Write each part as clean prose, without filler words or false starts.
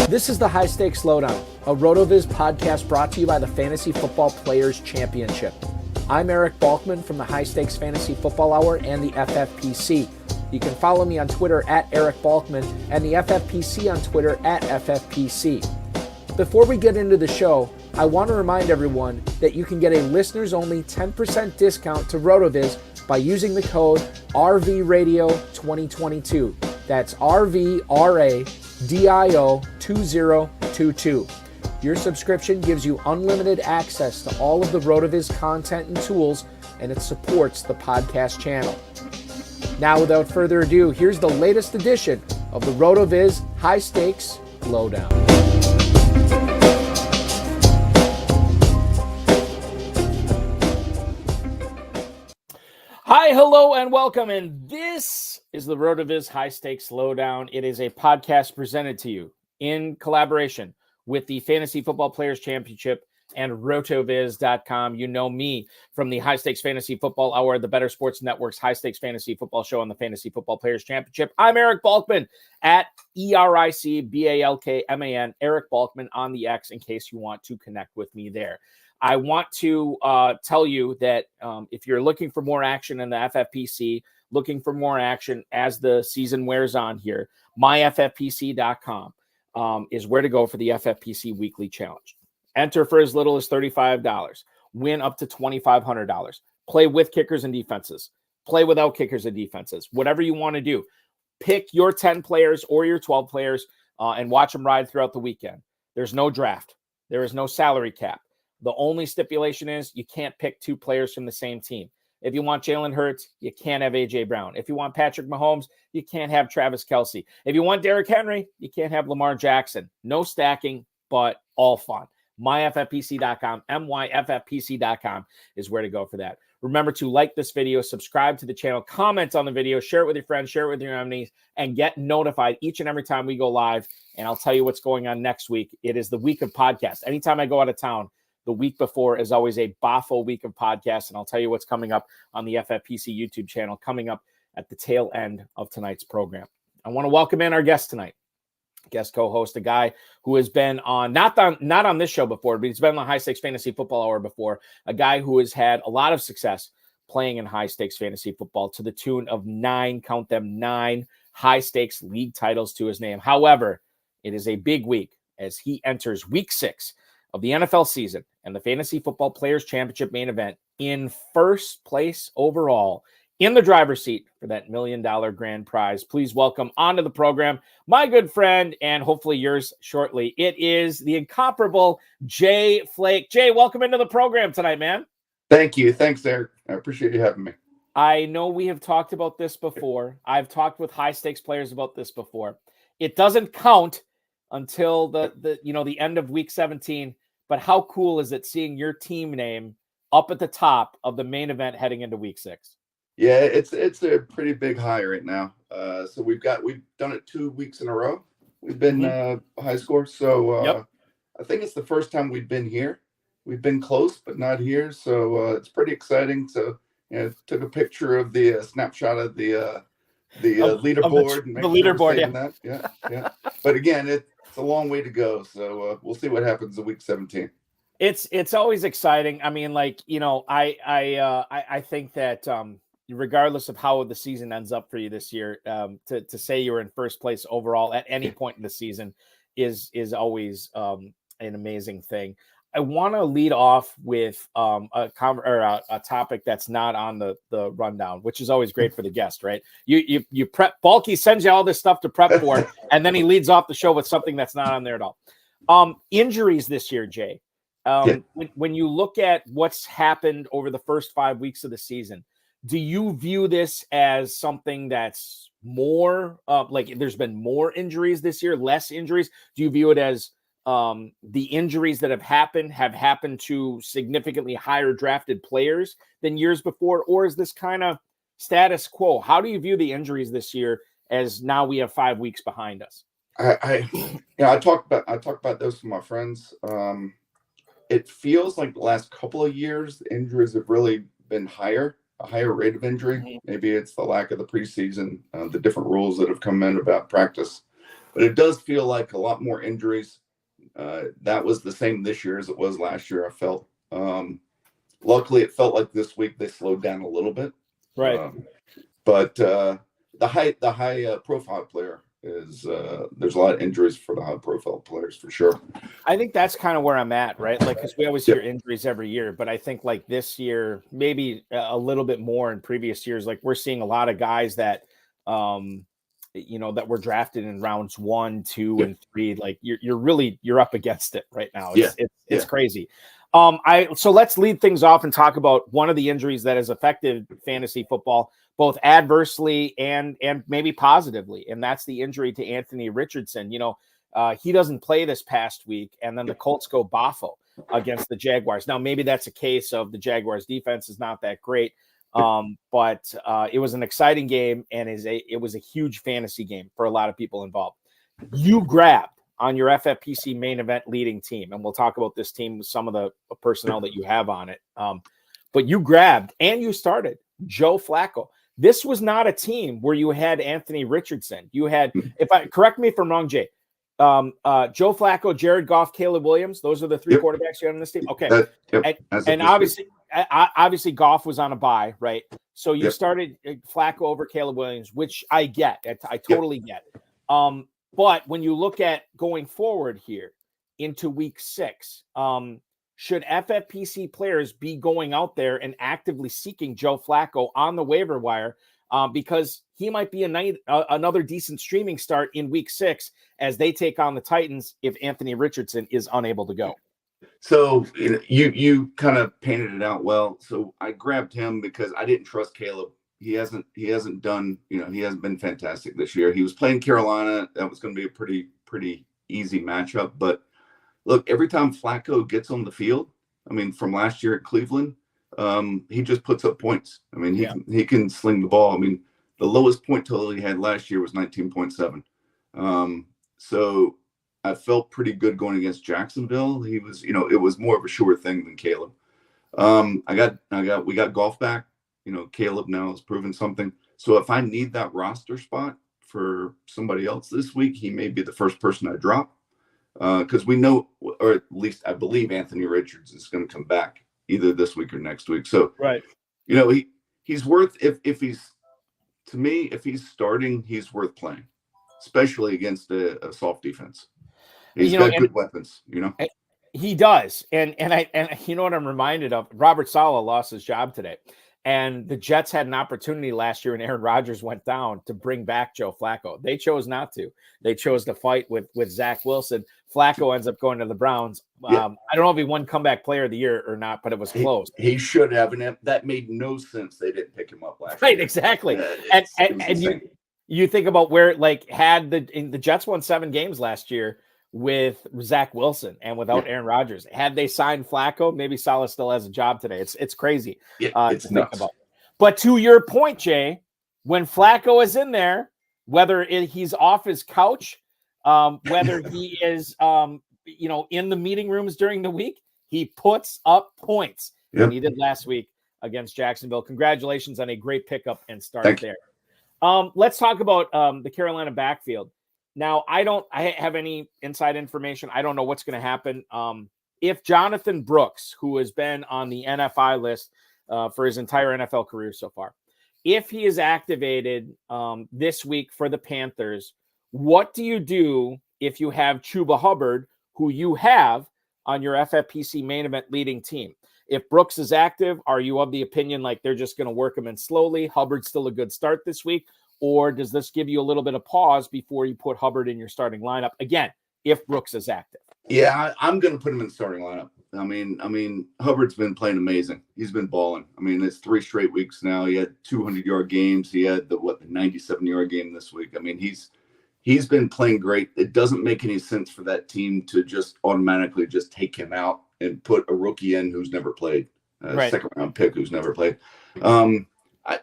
This is the High-Stakes Lowdown, a RotoViz podcast brought to you by the Fantasy Football Players Championship. I'm Eric Balkman from the High-Stakes Fantasy Football Hour and the FFPC. You can follow me on Twitter at Eric Balkman and the FFPC on Twitter at FFPC. Before we get into the show, I want to remind everyone that you can get a listeners-only 10% discount to RotoViz by using the code RVRadio2022. That's RVRADIO2022. Your subscription gives you unlimited access to all of the RotoViz content and tools, and it supports the podcast channel. Now, without further ado, here's the latest edition of the RotoViz High-Stakes Lowdown. Hi, hello, and welcome. And this is the RotoViz High-Stakes Lowdown. It is a podcast presented to you in collaboration with the Fantasy Football Players Championship and RotoViz.com. You know me from the High-Stakes Fantasy Football Hour, the Better Sports Network's High-Stakes Fantasy Football Show on the Fantasy Football Players Championship. I'm Eric Balkman at EricBalkman, Eric Balkman on the X, in case you want to connect with me there. I want to tell you that if you're looking for more action in the FFPC, looking for more action as the season wears on here, myffpc.com is where to go for the FFPC Weekly Challenge. Enter for as little as $35. Win up to $2,500. Play with kickers and defenses. Play without kickers and defenses. Whatever you want to do. Pick your 10 players or your 12 players and watch them ride throughout the weekend. There's no draft. There is no salary cap. The only stipulation is you can't pick two players from the same team. If you want Jalen Hurts, you can't have A.J. Brown. If you want Patrick Mahomes, you can't have Travis Kelce. If you want Derrick Henry, you can't have Lamar Jackson. No stacking, but all fun. myffpc.com, myffpc.com is where to go for that. Remember to like this video, subscribe to the channel, comment on the video, share it with your friends, share it with your enemies, and get notified each and every time we go live. And I'll tell you what's going on next week. It is the week of podcasts. Anytime I go out of town, the week before is always a boffo week of podcasts, and I'll tell you what's coming up on the FFPC YouTube channel coming up at the tail end of tonight's program. I want to welcome in our guest tonight. Guest co-host, a guy who has been on, not on this show before, but he's been on the High-Stakes Fantasy Football Hour before, a guy who has had a lot of success playing in high-stakes fantasy football to the tune of 9 high-stakes league titles to his name. However, it is a big week as he enters week 6 of the NFL season and the Fantasy Football Players Championship main event in first place overall, in the driver's seat for that $1 million grand prize. Please welcome onto the program my good friend, and hopefully yours shortly. It is the incomparable Jay Flake. Jay, welcome into the program tonight, man. Thank you. Thanks, Eric. I appreciate you having me. I know we have talked about this before. I've talked with high-stakes players about this before. It doesn't count until the end of week 17. But how cool is it seeing your team name up at the top of the main event heading into week 6? Yeah, it's a pretty big high right now. So we've done it 2 weeks in a row. We've been high score. So yep. I think it's the first time we've been here. We've been close, but not here. So it's pretty exciting. So took a picture of the snapshot of the leaderboard. The leaderboard, yeah. But again, it's a long way to go. So we'll see what happens in week 17. It's always exciting. I mean, I think that regardless of how the season ends up for you this year, to say you were in first place overall at any point in the season is always an amazing thing. I want to lead off with a topic that's not on the rundown, which is always great for the guest, right? You prep. Balky sends you all this stuff to prep for, and then he leads off the show with something that's not on there at all. Injuries this year, Jay. When you look at what's happened over the first 5 weeks of the season, do you view this as something that's more there's been more injuries this year, less injuries? Do you view it as the injuries that have happened to significantly higher drafted players than years before, or is this kind of status quo? How do you view the injuries this year as now we have 5 weeks behind us? I talk about those with my friends. It feels like the last couple of years, injuries have really been higher. a higher rate of injury. Maybe it's the lack of the preseason, the different rules that have come in about practice. but it does feel like a lot more injuries. That was the same this year as it was last year, I felt. Luckily, it felt like this week they slowed down a little bit. Right. But the high profile player is there's a lot of injuries for the high profile players for sure. I think that's kind of where I'm at, right? Like, because we always hear injuries every year, but I think like this year, maybe a little bit more in previous years, like we're seeing a lot of guys that, that were drafted in rounds 1, 2, and 3. Like you're up against it right now. It's crazy. So let's lead things off and talk about one of the injuries that has affected fantasy football, both adversely and maybe positively. And that's the injury to Anthony Richardson. He doesn't play this past week, and then the Colts go boffo against the Jaguars. Now, maybe that's a case of the Jaguars defense is not that great. But it was an exciting game, and it was a huge fantasy game for a lot of people involved. You grabbed on your FFPC main event leading team, and we'll talk about this team with some of the personnel that you have on it. But you grabbed and you started Joe Flacco. This was not a team where you had Anthony Richardson. You had, correct me if I'm wrong, Jay, Joe Flacco, Jared Goff, Caleb Williams. Those are the 3 quarterbacks you had on this team. Okay. And obviously Goff was on a bye, right? So you started Flacco over Caleb Williams, which I get. I totally get. But when you look at going forward here into week 6, should FFPC players be going out there and actively seeking Joe Flacco on the waiver wire? Because he might be another decent streaming start in week 6 as they take on the Titans if Anthony Richardson is unable to go. So you kind of painted it out well. So I grabbed him because I didn't trust Caleb. He hasn't done, he hasn't been fantastic this year. He was playing Carolina. That was going to be a pretty easy matchup. But look, every time Flacco gets on the field, from last year at Cleveland, he just puts up points. He can sling the ball. The lowest point total he had last year was 19.7. So I felt pretty good going against Jacksonville. He was, it was more of a sure thing than Caleb. We got Goff back. Caleb now has proven something. So if I need that roster spot for somebody else this week, he may be the first person I drop. Because we know, or at least I believe Anthony Richards is going to come back either this week or next week. So, right. He's worth, if he's starting, he's worth playing, especially against a soft defense. He's got good weapons, He does. And you know what I'm reminded of? Robert Saleh lost his job today. And the Jets had an opportunity last year when Aaron Rodgers went down to bring back Joe Flacco. They chose not to. They chose to fight with Zach Wilson. Flacco ends up going to the Browns. I don't know if he won comeback player of the year or not, but it was close. He should have. And that made no sense. They didn't pick him up last year. Right, exactly. And you think about where, had the Jets won 7 games last year with Zach Wilson and without Aaron Rodgers. Had they signed Flacco, maybe Saleh still has a job today. It's crazy. It's nuts. Think about. But to your point, Jay, when Flacco is in there, whether he's off his couch, whether he is, in the meeting rooms during the week, he puts up points. And he did last week against Jacksonville. Congratulations on a great pickup and start there. Let's talk about the Carolina backfield. Now, I have any inside information. I don't know what's going to happen. If Jonathan Brooks, who has been on the NFI list for his entire NFL career so far, if he is activated this week for the Panthers, what do you do if you have Chuba Hubbard, who you have on your FFPC main event leading team? If Brooks is active, are you of the opinion they're just going to work him in slowly? Hubbard's still a good start this week. Or does this give you a little bit of pause before you put Hubbard in your starting lineup? Again, if Brooks is active. Yeah, I'm going to put him in the starting lineup. Hubbard's been playing amazing. He's been balling. It's 3 straight weeks now. He had 200-yard games. He had the 97-yard game this week. He's been playing great. It doesn't make any sense for that team to just automatically just take him out and put a rookie in who's never played, second-round pick who's never played.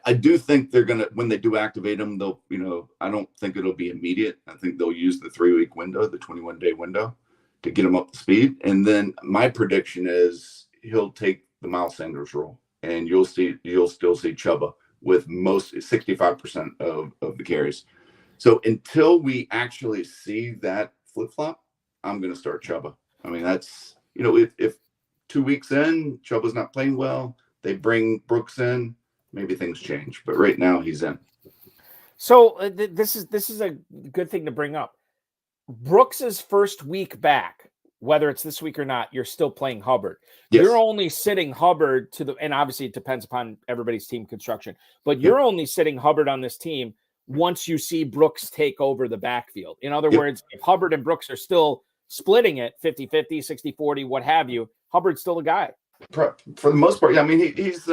I do think they're going to, when they do activate him, they'll, I don't think it'll be immediate. I think they'll use the 3-week window, the 21-day window to get him up to speed. And then my prediction is he'll take the Miles Sanders role, and you'll still see Chuba with 65% of the carries. So until we actually see that flip flop, I'm going to start Chuba. I mean, that's, if 2 weeks in, Chuba's not playing well, they bring Brooks in, maybe things change. But right now he's in. So this is a good thing to bring up. Brooks's first week back, whether it's this week or not, you're still playing Hubbard. Yes. You're only sitting Hubbard and obviously it depends upon everybody's team construction, but you're only sitting Hubbard on this team once you see Brooks take over the backfield. In other words, if Hubbard and Brooks are still splitting it 50-50, 60-40, what have you, Hubbard's still a guy. For the most part, yeah. I mean, he's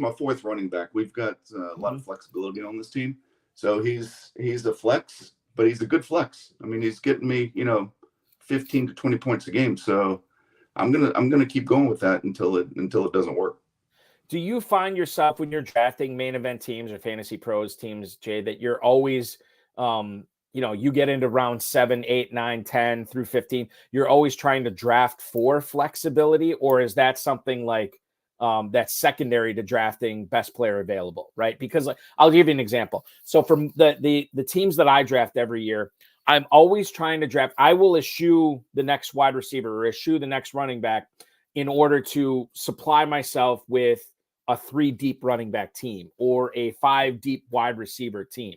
my fourth running back. We've got a lot of flexibility on this team. So he's a flex, but he's a good flex. I mean, he's getting me, 15 to 20 points a game. So I'm gonna keep going with that until it doesn't work. Do you find yourself when you're drafting main event teams or fantasy pros teams, Jay, that you're always, you get into round 7, 8, 9, 10 through 15, you're always trying to draft for flexibility, or is that something like that's secondary to drafting best player available, right? Because I'll give you an example. So from the teams that I draft every year, I'm always trying to draft. I will eschew the next wide receiver or eschew the next running back in order to supply myself with a 3 deep running back team or a 5 deep wide receiver team.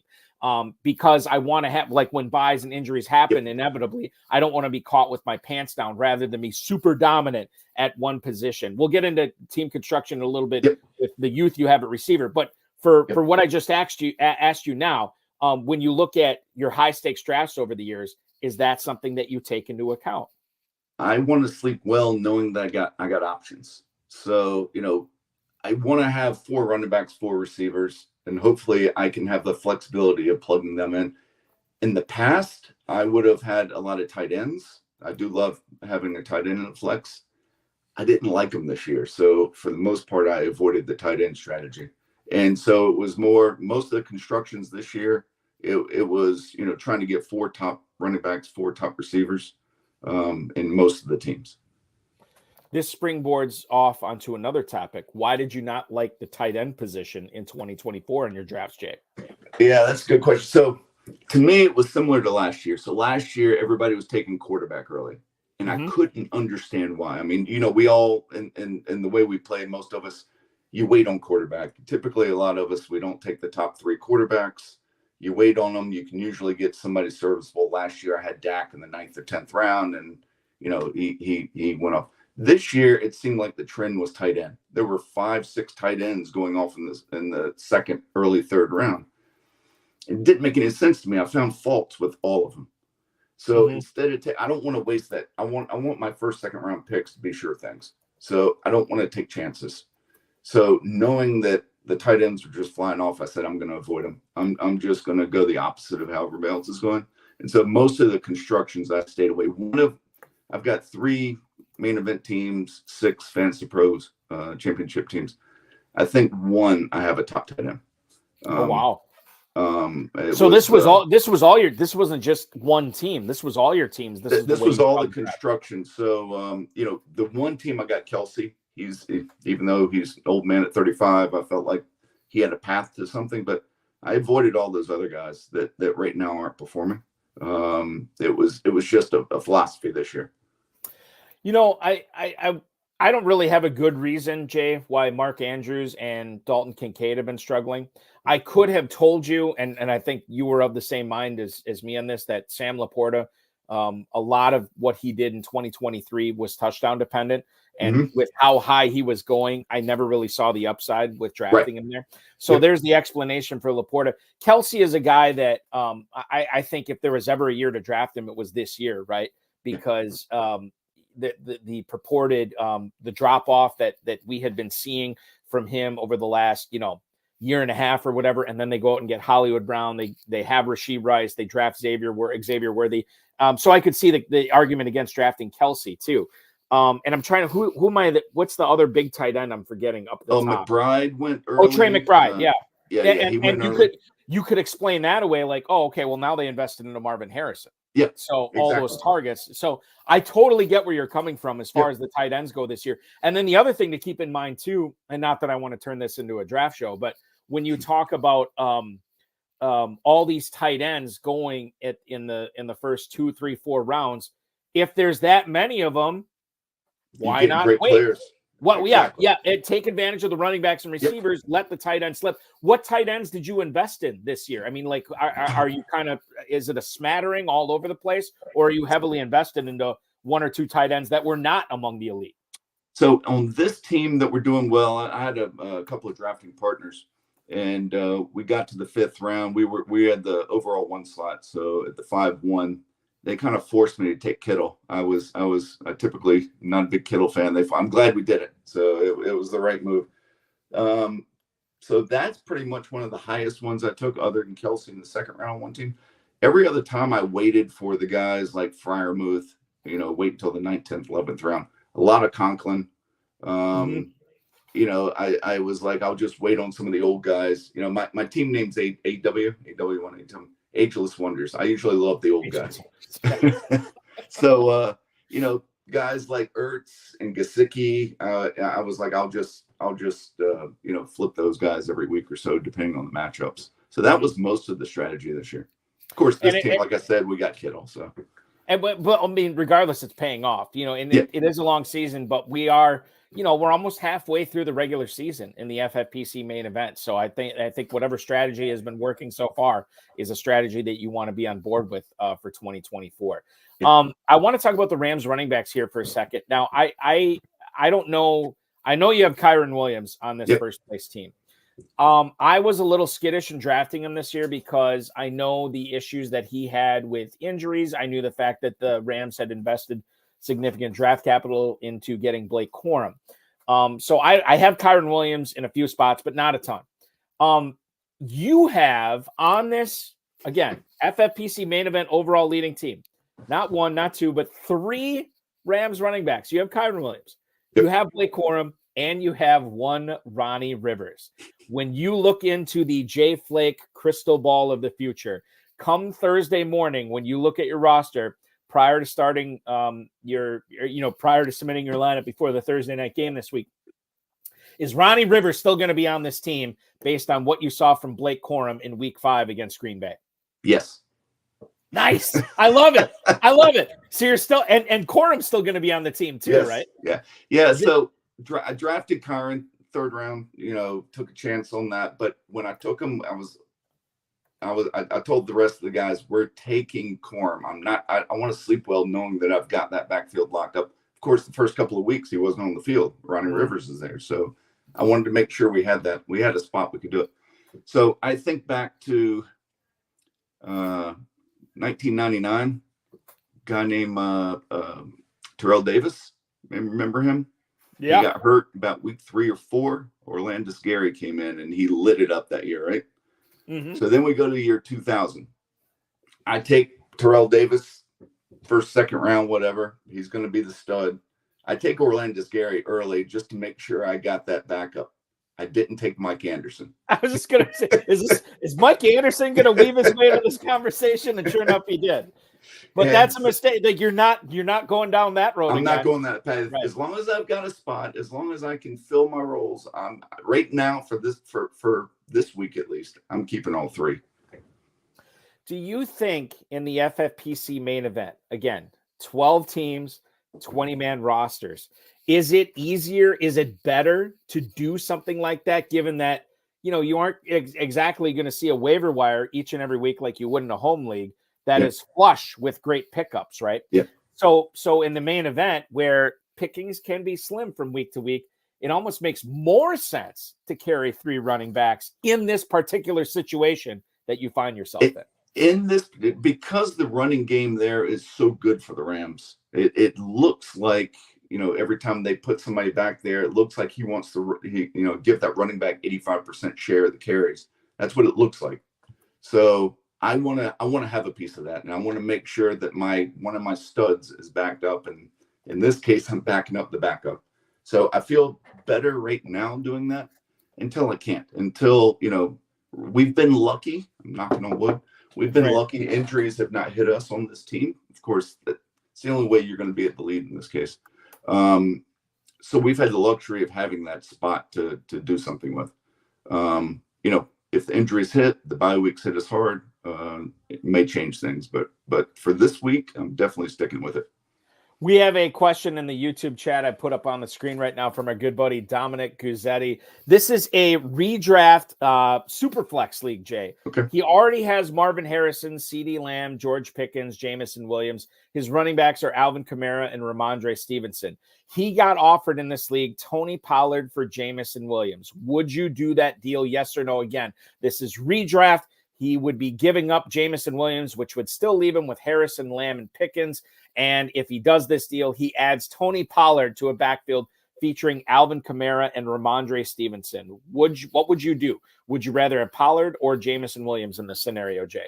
Because I want to have, like, when buys and injuries happen, inevitably, I don't want to be caught with my pants down rather than be super dominant at one position. We'll get into team construction a little bit with the youth you have at receiver. But for what I just asked you now, when you look at your high stakes drafts over the years, is that something that you take into account? I want to sleep well knowing that I got options. So, I want to have 4 running backs, 4 receivers, and hopefully I can have the flexibility of plugging them in. In the past, I would have had a lot of tight ends. I do love having a tight end in the flex. I didn't like them this year. So for the most part, I avoided the tight end strategy. And so it was most of the constructions this year, it was, trying to get 4 top running backs, 4 top receivers in most of the teams. This springboards off onto another topic. Why did you not like the tight end position in 2024 in your drafts, Jay? Yeah, that's a good question. So to me, it was similar to last year. So last year, everybody was taking quarterback early, and I couldn't understand why. I mean, we all, in the way we play, most of us, you wait on quarterback. Typically, a lot of us, we don't take the top 3 quarterbacks. You wait on them. You can usually get somebody serviceable. Last year, I had Dak in the 9th or 10th round, and, he went off. This year, it seemed like the trend was tight end. There were 5, 6 tight ends going off in the second, early 3rd round. It didn't make any sense to me. I found faults with all of them. So instead of I don't want to waste that. I want my first, second round picks to be sure things. So I don't want to take chances. So knowing that the tight ends were just flying off, I said I'm going to avoid them. I'm just going to go the opposite of how everybody else is going. And so most of the constructions I stayed away. I've got 3 main event teams, 6 FantasyPros Championship teams. I think 1 I have a top 10 in. Oh wow! So this was all your. This wasn't just one team. This was all your teams. This was all the construction. So the one team I got Kelsey. Even though he's an old man at 35, I felt like he had a path to something. But I avoided all those other guys that right now aren't performing. It was just a philosophy this year. I don't really have a good reason, Jay, why Mark Andrews and Dalton Kincaid have been struggling. I could have told you, and I think you were of the same mind as me on this, that Sam Laporta, a lot of what he did in 2023 was touchdown dependent. And with how high he was going, I never really saw the upside with drafting him there. So there's the explanation for Laporta. Kelsey is a guy that I think if there was ever a year to draft him, it was this year, right? Because the purported the drop off that we had been seeing from him over the last year and a half or whatever, and then they go out and get Hollywood Brown. They have Rashee Rice. They draft Xavier Worthy. So I could see the argument against drafting Kelsey too. And I'm trying to who am I? What's the other big tight end I'm forgetting up the top? McBride went early. Oh, Trey McBride. And you could explain that away like, oh, okay, well now they invested into Marvin Harrison. Yeah. So all those targets. So I totally get where you're coming from as far as the tight ends go this year. And then the other thing to keep in mind too, and not that I want to turn this into a draft show, but when you talk about all these tight ends going in the first 2, 3, 4 rounds. If there's that many of them, why not great wait? Players. Well, Exactly. take advantage of the running backs and receivers. Let the tight end slip. What tight ends did you invest in this year? I mean, like, are you kind of, is it a smattering all over the place, or are you heavily invested into 1 or 2 tight ends that were not among the elite? So on this team that we're doing well, I had a couple of drafting partners, and we got to the 5th round. We had the overall 1 slot. So at the 5-1, they kind of forced me to take Kittle. I was typically not a big Kittle fan. I'm glad we did it. So it was the right move. So that's pretty much one of the highest ones I took, other than Kelsey in the 2nd round on one team. Every other time I waited for the guys like Freiermuth, wait until the 9th, 10th, 11th round. A lot of Conklin. I was like, I'll just wait on some of the old guys. My team name's AW1, Ageless Wonders. I usually love the old guys. So, guys like Ertz and Gesicki, I was like, I'll just flip those guys every week or so, depending on the matchups. So that was most of the strategy this year. Of course, this team, like I said, we got Kittle. So, but I mean, regardless, it's paying off. It is a long season, but we are. We're almost halfway through the regular season in the FFPC main event. So I think whatever strategy has been working so far is a strategy that you want to be on board with for 2024. Yeah. I want to talk about the Rams running backs here for a second. Now, I don't know. I know you have Kyron Williams on this first place team. I was a little skittish in drafting him this year because I know the issues that he had with injuries. I knew the fact that the Rams had invested significant draft capital into getting Blake Corum. So I have Kyron Williams in a few spots, but not a ton. You have on this, again, FFPC main event overall leading team, not 1, not 2, but 3 Rams running backs. You have Kyron Williams, you have Blake Corum, and you have 1 Ronnie Rivers. When you look into the Jay Flake crystal ball of the future, come Thursday morning, when you look at your roster, prior to starting prior to submitting your lineup before the Thursday night game this week, is Ronnie Rivers still going to be on this team based on what you saw from Blake Corum in week 5 against Green Bay? Yes. Nice. I love it. I love it. So you're still, and Corum's still going to be on the team too, right? Yeah. Yeah. So I drafted Kyron 3rd round, took a chance on that. But when I took him, I told the rest of the guys, we're taking Corum. I want to sleep well knowing that I've got that backfield locked up. Of course, the first couple of weeks he wasn't on the field. Ronnie Rivers is there. So I wanted to make sure we had that. We had a spot we could do it. So I think back to 1999, guy named Terrell Davis. Remember him? Yeah. He got hurt about week 3 or 4. Orlandis Gary came in and he lit it up that year, right? So then we go to the year 2000. I take Terrell Davis, 1st, 2nd round, whatever. He's going to be the stud. I take Orlandis Gary early just to make sure I got that backup. I didn't take Mike Anderson. I was just going to say, is Mike Anderson going to weave his way into this conversation? And sure enough, he did. But that's a mistake. Like you're not going down that road. I'm not going that path. Right. As long as I've got a spot, as long as I can fill my roles, right now for this week at least, I'm keeping all 3. Do you think in the FFPC main event, again, 12 teams, 20-man rosters, is it easier? Is it better to do something like that, given that you aren't exactly going to see a waiver wire each and every week like you would in a home league that is flush with great pickups, right? Yeah. So in the main event where pickings can be slim from week to week, it almost makes more sense to carry 3 running backs in this particular situation that you find yourself in. Because the running game there is so good for the Rams. It looks like, every time they put somebody back there, it looks like he wants to, give that running back 85% share of the carries. That's what it looks like. So I want to have a piece of that, and I want to make sure that one of my studs is backed up, and in this case, I'm backing up the backup. So I feel better right now doing that until I can't. Until we've been lucky. I'm knocking on wood. We've been lucky. Injuries have not hit us on this team. Of course, that's the only way you're going to be at the lead in this case. So we've had the luxury of having that spot to do something with. if the injuries hit, the bye weeks hit us hard, it may change things. But for this week, I'm definitely sticking with it. We have a question in the YouTube chat I put up on the screen right now from our good buddy Dominic Guzzetti. This is a redraft Superflex league, Jay. Okay. He already has Marvin Harrison, CeeDee Lamb, George Pickens, Jamison Williams. His running backs are Alvin Kamara and Ramondre Stevenson. He got offered in this league Tony Pollard for Jamison Williams. Would you do that deal, yes or no? Again, this is redraft. He would be giving up Jamison Williams, which would still leave him with Harrison, Lamb, and Pickens. And if he does this deal, he adds Tony Pollard to a backfield featuring Alvin Kamara and Ramondre Stevenson. What would you do? Would you rather have Pollard or Jamison Williams in this scenario, Jay?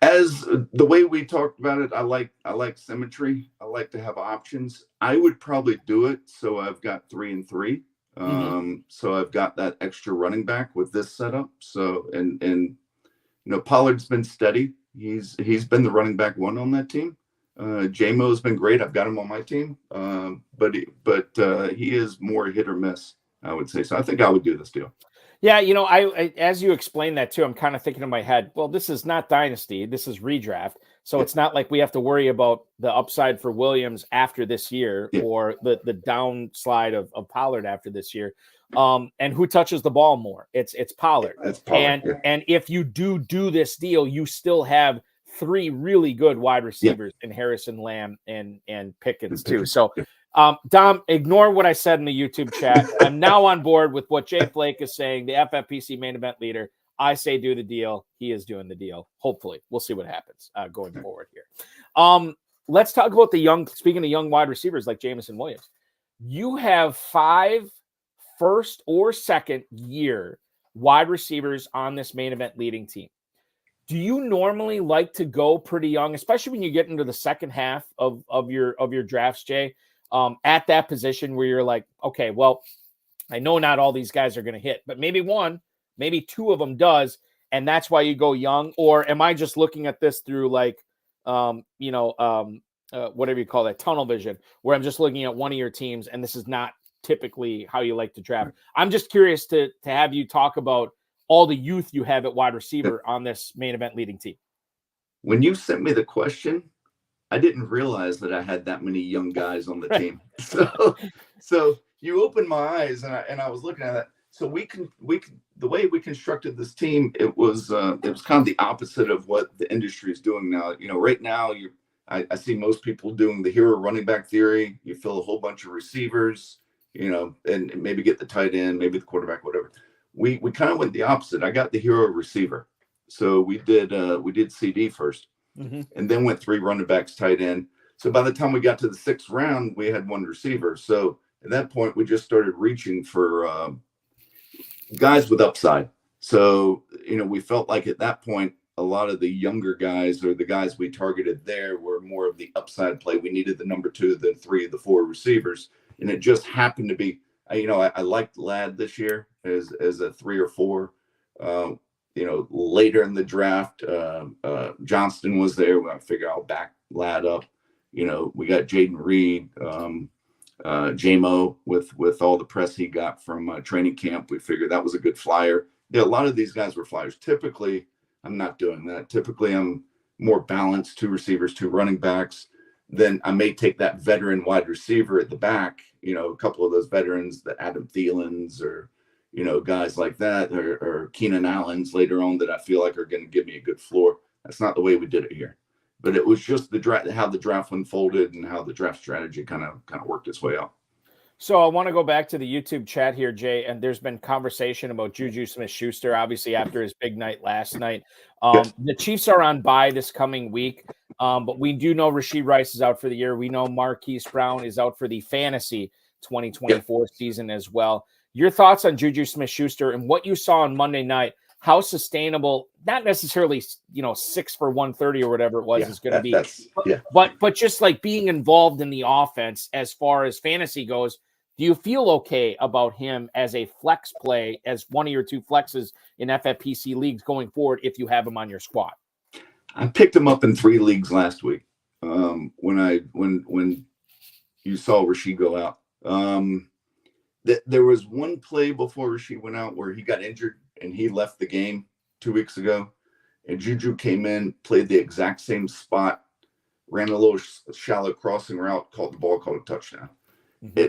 As the way we talked about it, I like symmetry. I like to have options. I would probably do it. So I've got 3 and 3. So I've got that extra running back with this setup. So, and Pollard's been steady. He's been the running back 1 on that team. J-Mo has been great. I've got him on my team. But he is more hit or miss, I would say. So I think I would do this deal. Yeah, I as you explained that too, I'm kind of thinking in my head, well, this is not Dynasty, this is redraft. So it's not like we have to worry about the upside for Williams after this year or the downslide of Pollard after this year. And who touches the ball more? It's Pollard. That's Pollard. And if you do this deal, you still have 3 really good wide receivers in Harrison, Lamb, and Pickens too. So Dom, ignore what I said in the YouTube chat. I'm now on board with what Jay Flake is saying, the FFPC main event leader. I say do the deal. He is doing the deal. Hopefully. We'll see what happens going forward here. Let's talk about speaking of young wide receivers like Jamison Williams. You have 5 first or second year wide receivers on this main event leading team. Do you normally like to go pretty young, especially when you get into the second half of your drafts, Jay? At that position where you're like, okay, well, I know not all these guys are going to hit, but maybe 1, maybe 2 of them does, and that's why you go young? Or am I just looking at this through like, whatever you call that, tunnel vision, where I'm just looking at one of your teams, and this is not typically how you like to draft? I'm just curious to have you talk about all the youth you have at wide receiver on this main event leading team. When you sent me the question, I didn't realize that I had that many young guys on the team. So you opened my eyes, and I was looking at that. So the way we constructed this team, it was kind of the opposite of what the industry is doing now. Right now I see most people doing the hero running back theory. You fill a whole bunch of receivers, and maybe get the tight end, maybe the quarterback, whatever. We kind of went the opposite. I got the hero receiver. So we did CD first. And then went 3 running backs, tight end. So by the time we got to the 6th round, we had 1 receiver. So at that point, we just started reaching for guys with upside. So, we felt like at that point, a lot of the younger guys or the guys we targeted there were more of the upside play. We needed the number 2, the 3, the 4 receivers. And it just happened to be, I liked Ladd this year as a 3 or 4. Later in the draft, Johnston was there. We figured I'll back Ladd up. We got Jaden Reed, J-Mo with all the press he got from training camp. We figured that was a good flyer. A lot of these guys were flyers. Typically, I'm not doing that. Typically, I'm more balanced, 2 receivers, 2 running backs. Then I may take that veteran wide receiver at the back, a couple of those veterans, the Adam Thielens or guys like that, or Keenan Allen's later on that I feel like are going to give me a good floor. That's not the way we did it here, but it was just how the draft unfolded and how the draft strategy kind of worked its way out. So I want to go back to the YouTube chat here, Jay, and there's been conversation about Juju Smith-Schuster, obviously after his big night last night. The Chiefs are on bye this coming week, but we do know Rashee Rice is out for the year. We know Marquise Brown is out for the fantasy 2024 season as well. Your thoughts on Juju Smith-Schuster and what you saw on Monday night, how sustainable, not necessarily, 6 for 130 or whatever it was is going to be, but just like being involved in the offense as far as fantasy goes. Do you feel okay about him as a flex play, as one of your 2 flexes in FFPC leagues going forward if you have him on your squad? I picked him up in 3 leagues last week when you saw Rashee go out. There was one play before she went out where he got injured and he left the game 2 weeks ago. And Juju came in, played the exact same spot, ran a little shallow crossing route, caught the ball, called a touchdown.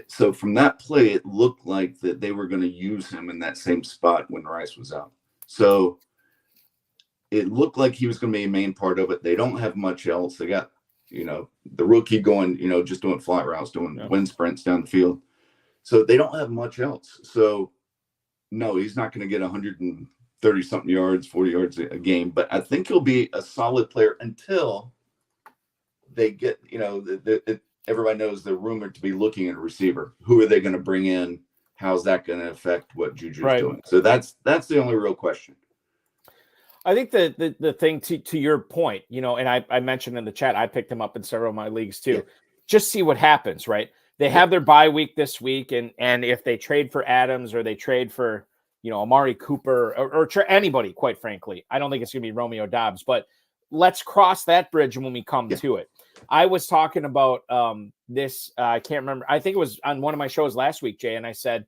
So from that play, it looked like that they were going to use him in that same spot when Rice was out. So it looked like he was going to be a main part of it. They don't have much else. They got, the rookie going, just doing fly routes, doing wind sprints down the field. So they don't have much else. So no, he's not going to get 130-something yards, 40 yards a game. But I think he'll be a solid player until they get, everybody knows they're rumored to be looking at a receiver. Who are they going to bring in? How's that going to affect what Juju's doing? So that's the only real question. I think the thing to your point, and I mentioned in the chat, I picked him up in several of my leagues too. Yeah. Just see what happens, right? They have their bye week this week, and if they trade for Adams or they trade for, Amari Cooper or anybody, quite frankly, I don't think it's going to be Romeo Doubs, but let's cross that bridge when we come to it. I was talking about this. I can't remember. I think it was on one of my shows last week, Jay, and I said,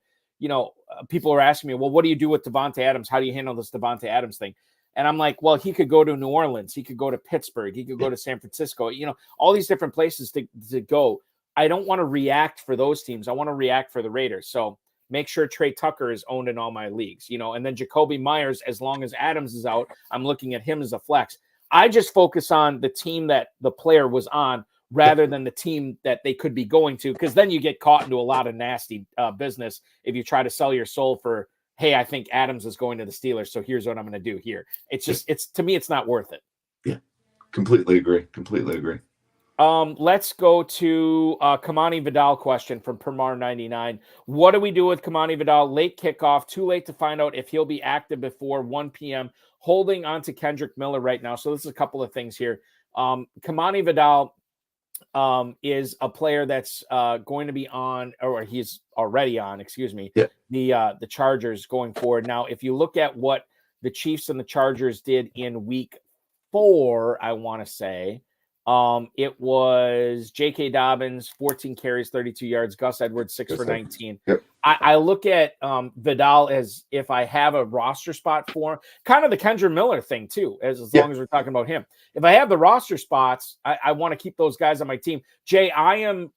people are asking me, well, what do you do with Devontae Adams? How do you handle this Devontae Adams thing? And I'm like, well, he could go to New Orleans. He could go to Pittsburgh. He could go to San Francisco, all these different places to go. I don't want to react for those teams. I want to react for the Raiders. So make sure Trey Tucker is owned in all my leagues, and then Jacoby Myers, as long as Adams is out, I'm looking at him as a flex. I just focus on the team that the player was on rather than the team that they could be going to, because then you get caught into a lot of nasty business if you try to sell your soul for, hey, I think Adams is going to the Steelers, so here's what I'm going to do here. It's just, to me, it's not worth it. Yeah, completely agree. Let's go to Kamani Vidal question from Permar99. What do we do with Kamani Vidal? Late kickoff, too late to find out if he'll be active before 1 p.m. Holding on to Kendrick Miller right now. So this is a couple of things here. Kamani Vidal is a player that's going to be on, or he's already on, the Chargers going forward. Now, if you look at what the Chiefs and the Chargers did in week 4, I want to say, it was J.K. Dobbins, 14 carries, 32 yards. Gus Edwards, 6 for 19. Yep. I look at Vidal as if I have a roster spot for him, kind of the Kendra Miller thing too, as long as we're talking about him. If I have the roster spots, I want to keep those guys on my team. Jay, I am,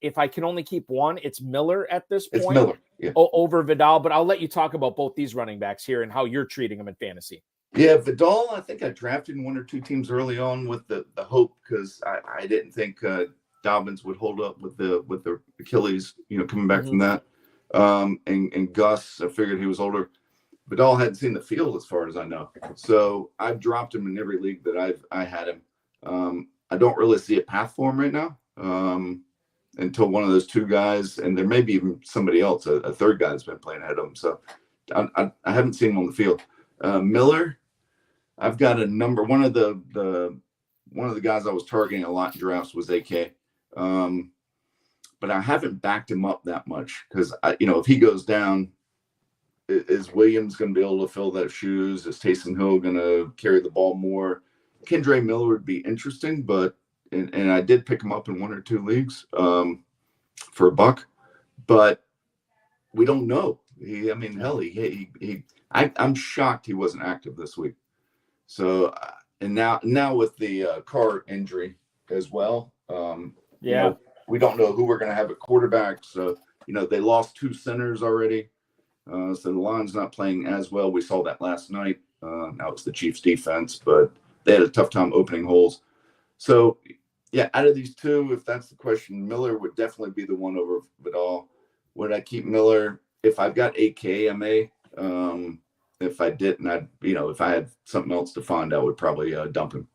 if I can only keep one, it's Miller at this point. It's Miller, over Vidal, but I'll let you talk about both these running backs here and how you're treating them in fantasy. Yeah, Vidal, I think I drafted 1 or 2 teams early on with the hope, because I didn't think Dobbins would hold up with the Achilles, coming back from that. And Gus, I figured he was older. Vidal hadn't seen the field as far as I know. So I've dropped him in every league that I had him. I don't really see a path for him right now until one of those 2 guys, and there may be even somebody else, a third guy that's been playing ahead of him. So I haven't seen him on the field. Miller, I've got a number. One of the guys I was targeting a lot in drafts was AK, but I haven't backed him up that much because if he goes down, is Williams going to be able to fill those shoes? Is Taysom Hill going to carry the ball more? Kendre Miller would be interesting, but and I did pick him up in 1 or 2 leagues for $1, but we don't know. I'm shocked he wasn't active this week. So, and now with the Carr injury as well, we don't know who we're going to have at quarterback. So, they lost 2 centers already. So the line's not playing as well. We saw that last night. Now it's the Chiefs defense, but they had a tough time opening holes. So, out of these 2, if that's the question, Miller would definitely be the one over Vidal. Would I keep Miller? If I've got 8K, I may. If I didn't, if I had something else to fund, I would probably dump him.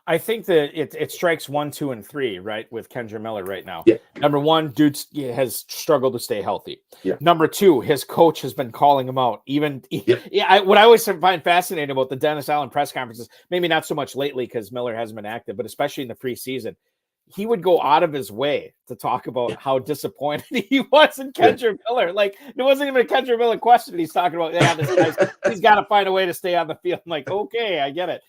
I think that it strikes 1, 2, and 3, right, with Kendra Miller right now. Yeah. Number 1, dude has struggled to stay healthy. Yeah. Number 2, his coach has been calling him out. What I always find fascinating about the Dennis Allen press conferences, maybe not so much lately because Miller hasn't been active, but especially in the preseason, he would go out of his way to talk about how disappointed he was in Kendra Miller. Like, it wasn't even a Kendra Miller question. He's talking about, this guy's, he's got to find a way to stay on the field. I'm like, okay, I get it.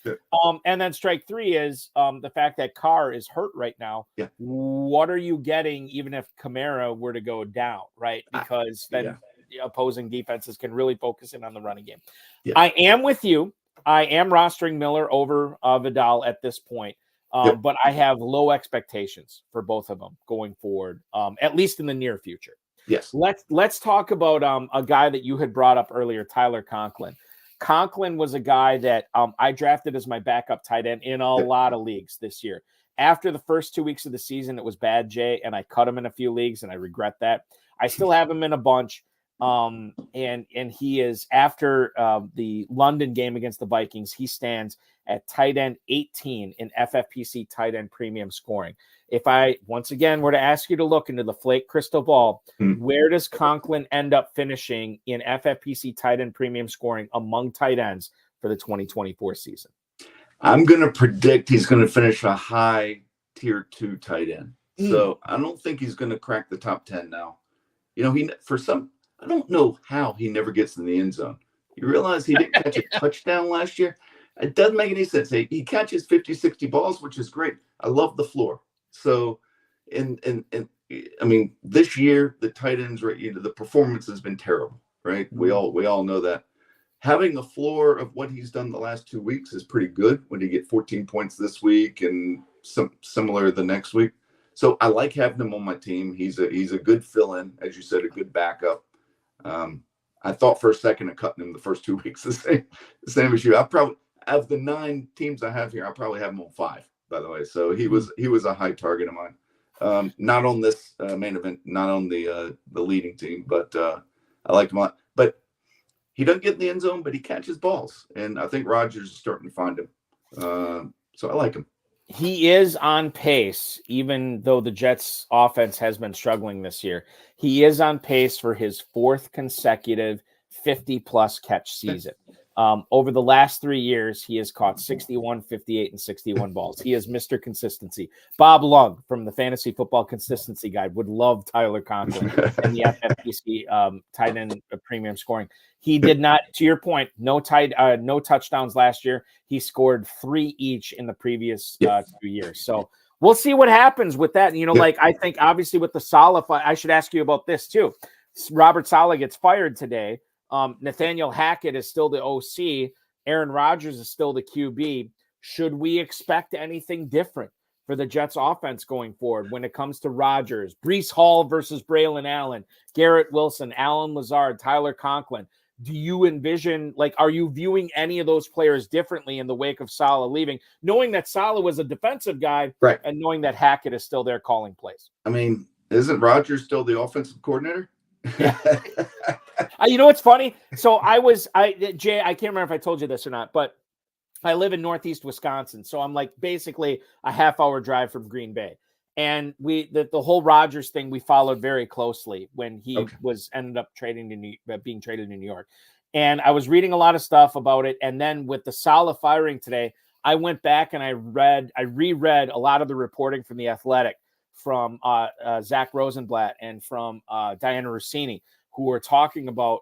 And then strike three is the fact that Carr is hurt right now. What are you getting even if Kamara were to go down, right? Because then the opposing defenses can really focus in on the running game. I am with you. I am rostering Miller over Vidal at this point. But I have low expectations for both of them going forward, at least in the near future. Yes. Let's talk about a guy that you had brought up earlier, Tyler Conklin. Conklin was a guy that I drafted as my backup tight end in a lot of leagues this year. After the first 2 weeks of the season, it was bad, Jay, and I cut him in a few leagues, and I regret that. I still have him in a bunch. And he is, after the London game against the Vikings, he stands at tight end 18 in FFPC tight end premium scoring. If I, once again, were to ask you to look into the Flake crystal ball, where does Conklin end up finishing in FFPC tight end premium scoring among tight ends for the 2024 season? I'm going to predict he's going to finish a high tier 2 tight end. So I don't think he's going to crack the top 10 now. You know, I don't know how he never gets in the end zone. You realize he didn't catch a touchdown last year? It doesn't make any sense. He catches 50, 60 balls, which is great. I love the floor. So, and I mean, this year, the tight ends, right, the performance has been terrible, right? We all know that. Having a floor of what he's done the last 2 weeks is pretty good when you get 14 points this week and some similar the next week. So I like having him on my team. He's a good fill-in, as you said, a good backup. I thought for a second of cutting him the first 2 weeks, the same as you. I probably, of the 9 teams I have here, I probably have him on 5, by the way. So he was a high target of mine. Not on this main event, not on the leading team, but I liked him a lot. But he doesn't get in the end zone, but he catches balls, and I think Rodgers is starting to find him. So I like him. He is on pace, even though the Jets' offense has been struggling this year. He is on pace for his 4th consecutive 50-plus catch season. Over the last 3 years, he has caught 61, 58, and 61 balls. He is Mr. Consistency. Bob Lung from the Fantasy Football Consistency Guide would love Tyler Conklin in the FFPC tight end premium scoring. He did not, to your point, no touchdowns last year. He scored 3 each in the previous 2 years. So we'll see what happens with that. You know, like I think obviously with the Saleh, I should ask you about this too. Robert Saleh gets fired today. Nathaniel Hackett is still the OC. Aaron Rodgers is still the QB. Should we expect anything different for the Jets offense going forward when it comes to Rodgers, Breece Hall versus Braylon Allen, Garrett Wilson, Allen Lazard, Tyler Conklin? Do you envision, like, are you viewing any of those players differently in the wake of Saleh leaving, knowing that Saleh was a defensive guy, right, and knowing that Hackett is still there calling plays? I mean, isn't Rodgers still the offensive coordinator? Yeah. You know what's funny? So Jay, I can't remember if I told you this or not, but I live in Northeast Wisconsin. So I'm like basically a half-hour drive from Green Bay. And the whole Rodgers thing we followed very closely when he ended up being traded to New York. And I was reading a lot of stuff about it. And then with the Saleh firing today, I went back and I reread a lot of the reporting from The Athletic, from Zach Rosenblatt and from Diana Rossini, who were talking about,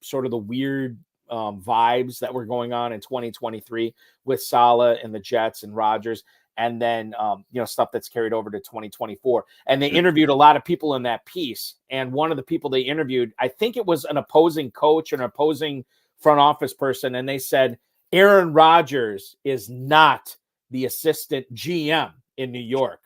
sort of the weird vibes that were going on in 2023 with Saleh and the Jets and Rodgers. And then, stuff that's carried over to 2024. And they interviewed a lot of people in that piece. And one of the people they interviewed, I think it was an opposing coach, an opposing front office person. And they said, Aaron Rodgers is not the assistant GM in New York.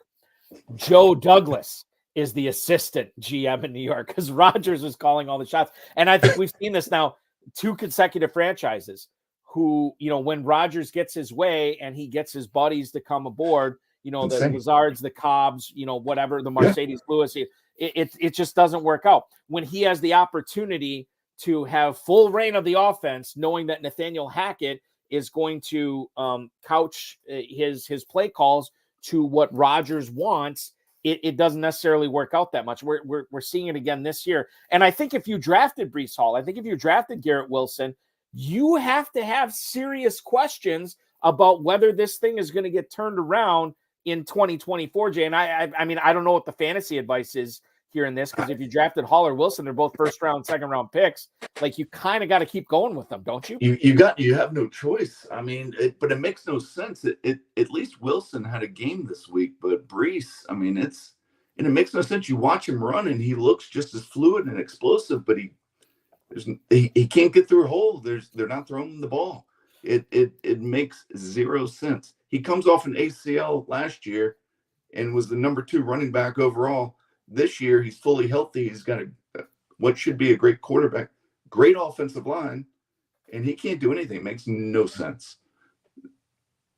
Joe Douglas is the assistant GM in New York, because Rodgers is calling all the shots. And I think we've seen this now, 2 consecutive franchises who, when Rodgers gets his way and he gets his buddies to come aboard, the Lazards, the Cobbs, whatever, the Mercedes Lewis, it just doesn't work out. When he has the opportunity to have full reign of the offense, knowing that Nathaniel Hackett is going to couch his play calls to what Rodgers wants, it doesn't necessarily work out that much. We're seeing it again this year. And I think if you drafted Breece Hall, I think if you drafted Garrett Wilson, you have to have serious questions about whether this thing is going to get turned around in 2024, Jay. And I mean, I don't know what the fantasy advice is here in this, because if you drafted Hall or Wilson, they're both first round, second round picks. Like, you kind of got to keep going with them, don't you? You have no choice. I mean, but it makes no sense. At least Wilson had a game this week, but Brees, I mean, it makes no sense. You watch him run, and he looks just as fluid and explosive, but he can't get through a hole. They're not throwing the ball. It makes zero sense. He comes off an ACL last year and was the number 2 running back overall. This year, he's fully healthy. He's got what should be a great quarterback, great offensive line, and he can't do anything. It makes no sense.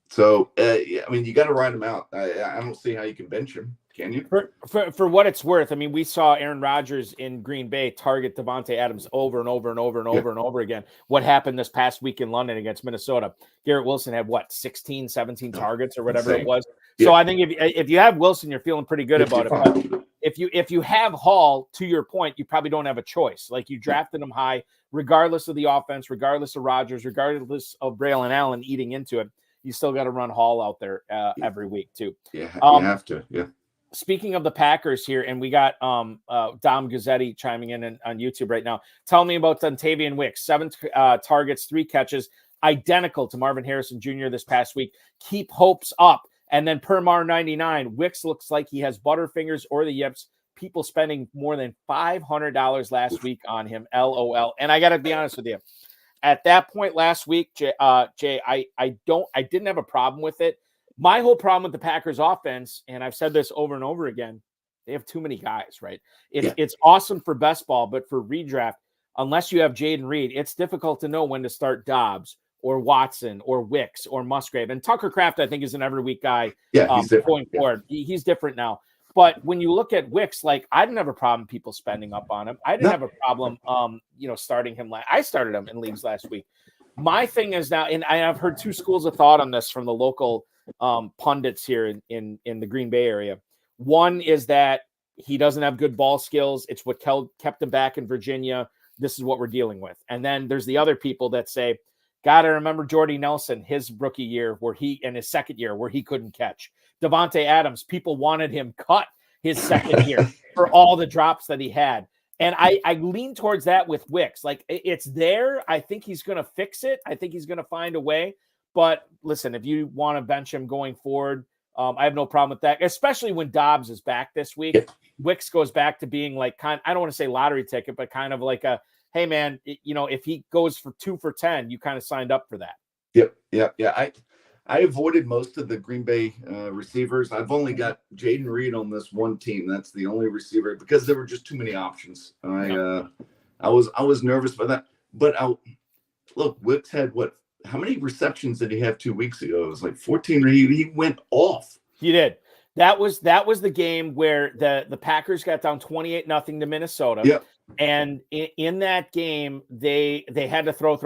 So, I mean, you got to ride him out. I don't see how you can bench him. Can you? For what it's worth, I mean, we saw Aaron Rodgers in Green Bay target Davante Adams over and over and over and over and over again. What happened this past week in London against Minnesota? Garrett Wilson had, 16, 17 targets or whatever it was. So I think if you have Wilson, you're feeling pretty good about it. But if you have Hall, to your point, you probably don't have a choice. Like, you drafted him high, regardless of the offense, regardless of Rodgers, regardless of Braylon Allen eating into it. You still got to run Hall out there every week too. Yeah, you have to. Yeah. Speaking of the Packers here, and we got Dom Gazzetti chiming in on YouTube right now. Tell me about Dontavian Wicks. 7 targets, 3 catches, identical to Marvin Harrison Jr. this past week. Keep hopes up. And then per Mar99, Wicks looks like he has Butterfingers or the yips. People spending more than $500 last week on him. LOL. And I got to be honest with you. At that point last week, Jay, I didn't have a problem with it. My whole problem with the Packers offense, and I've said this over and over again, they have too many guys, right? It's awesome for best ball, but for redraft, unless you have Jaden Reed, it's difficult to know when to start Dobbs or Watson or Wicks or Musgrave. And Tucker Kraft, I think, is an every week guy he's going forward. He's different now. But when you look at Wicks, like, I didn't have a problem people spending up on him. I didn't have a problem, starting him. I started him in leagues last week. My thing is now, and I've heard 2 schools of thought on this from the local pundits here in the Green Bay area. One is that he doesn't have good ball skills. It's what kept him back in Virginia. This is what we're dealing with. And then there's the other people that say, gotta remember Jordy Nelson, his rookie year and his second year where he couldn't catch. Davante Adams, people wanted him cut his second year for all the drops that he had. And I lean towards that with Wicks. Like, it's there. I think he's going to fix it. I think he's going to find a way. But listen, if you want to bench him going forward, I have no problem with that, especially when Dobbs is back this week. Yep. Wicks goes back to being like I don't want to say lottery ticket, but kind of like a, hey, man, if he goes for 2 for 10, you kind of signed up for that. Yep. Yeah. I avoided most of the Green Bay receivers. I've only got Jaden Reed on this one team. That's the only receiver because there were just too many options. I was nervous by that. But look, Wicks had how many receptions did he have 2 weeks ago? It was like 14. He went off. He did. That was the game where the Packers got down 28-0 to Minnesota. Yep. And in that game, they had to throw.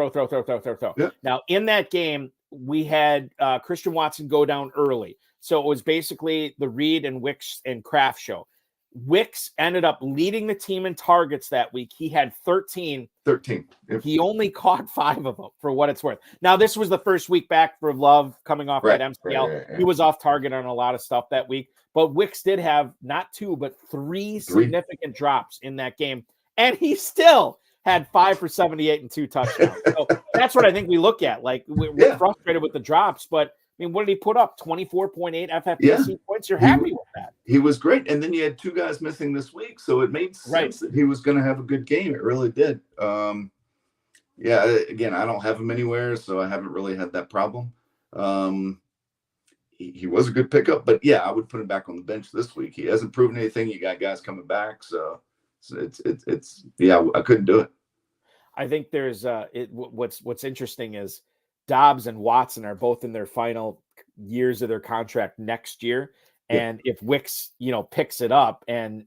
Yep. Now, in that game, we had Christian Watson go down early. So it was basically the Reed and Wicks and Kraft show. Wicks ended up leading the team in targets that week. He had 13. Yep. He only caught 5 of them, for what it's worth. Now, this was the first week back for Love coming off that MCL. Right. He was off target on a lot of stuff that week. But Wicks did have not 2, but 3 significant drops in that game. And he still had 5 for 78 and 2 touchdowns. So that's what I think we look at. Like, we're frustrated with the drops, but I mean, what did he put up? 24.8 FFPC points. You're happy with that. He was great. And then you had 2 guys missing this week. So it made sense that he was going to have a good game. It really did. Again, I don't have him anywhere, so I haven't really had that problem. He was a good pickup, but yeah, I would put him back on the bench this week. He hasn't proven anything. You got guys coming back. So it's I couldn't do it. I think there's what's interesting is Dobbs and Watson are both in their final years of their contract next year. And if Wicks, picks it up and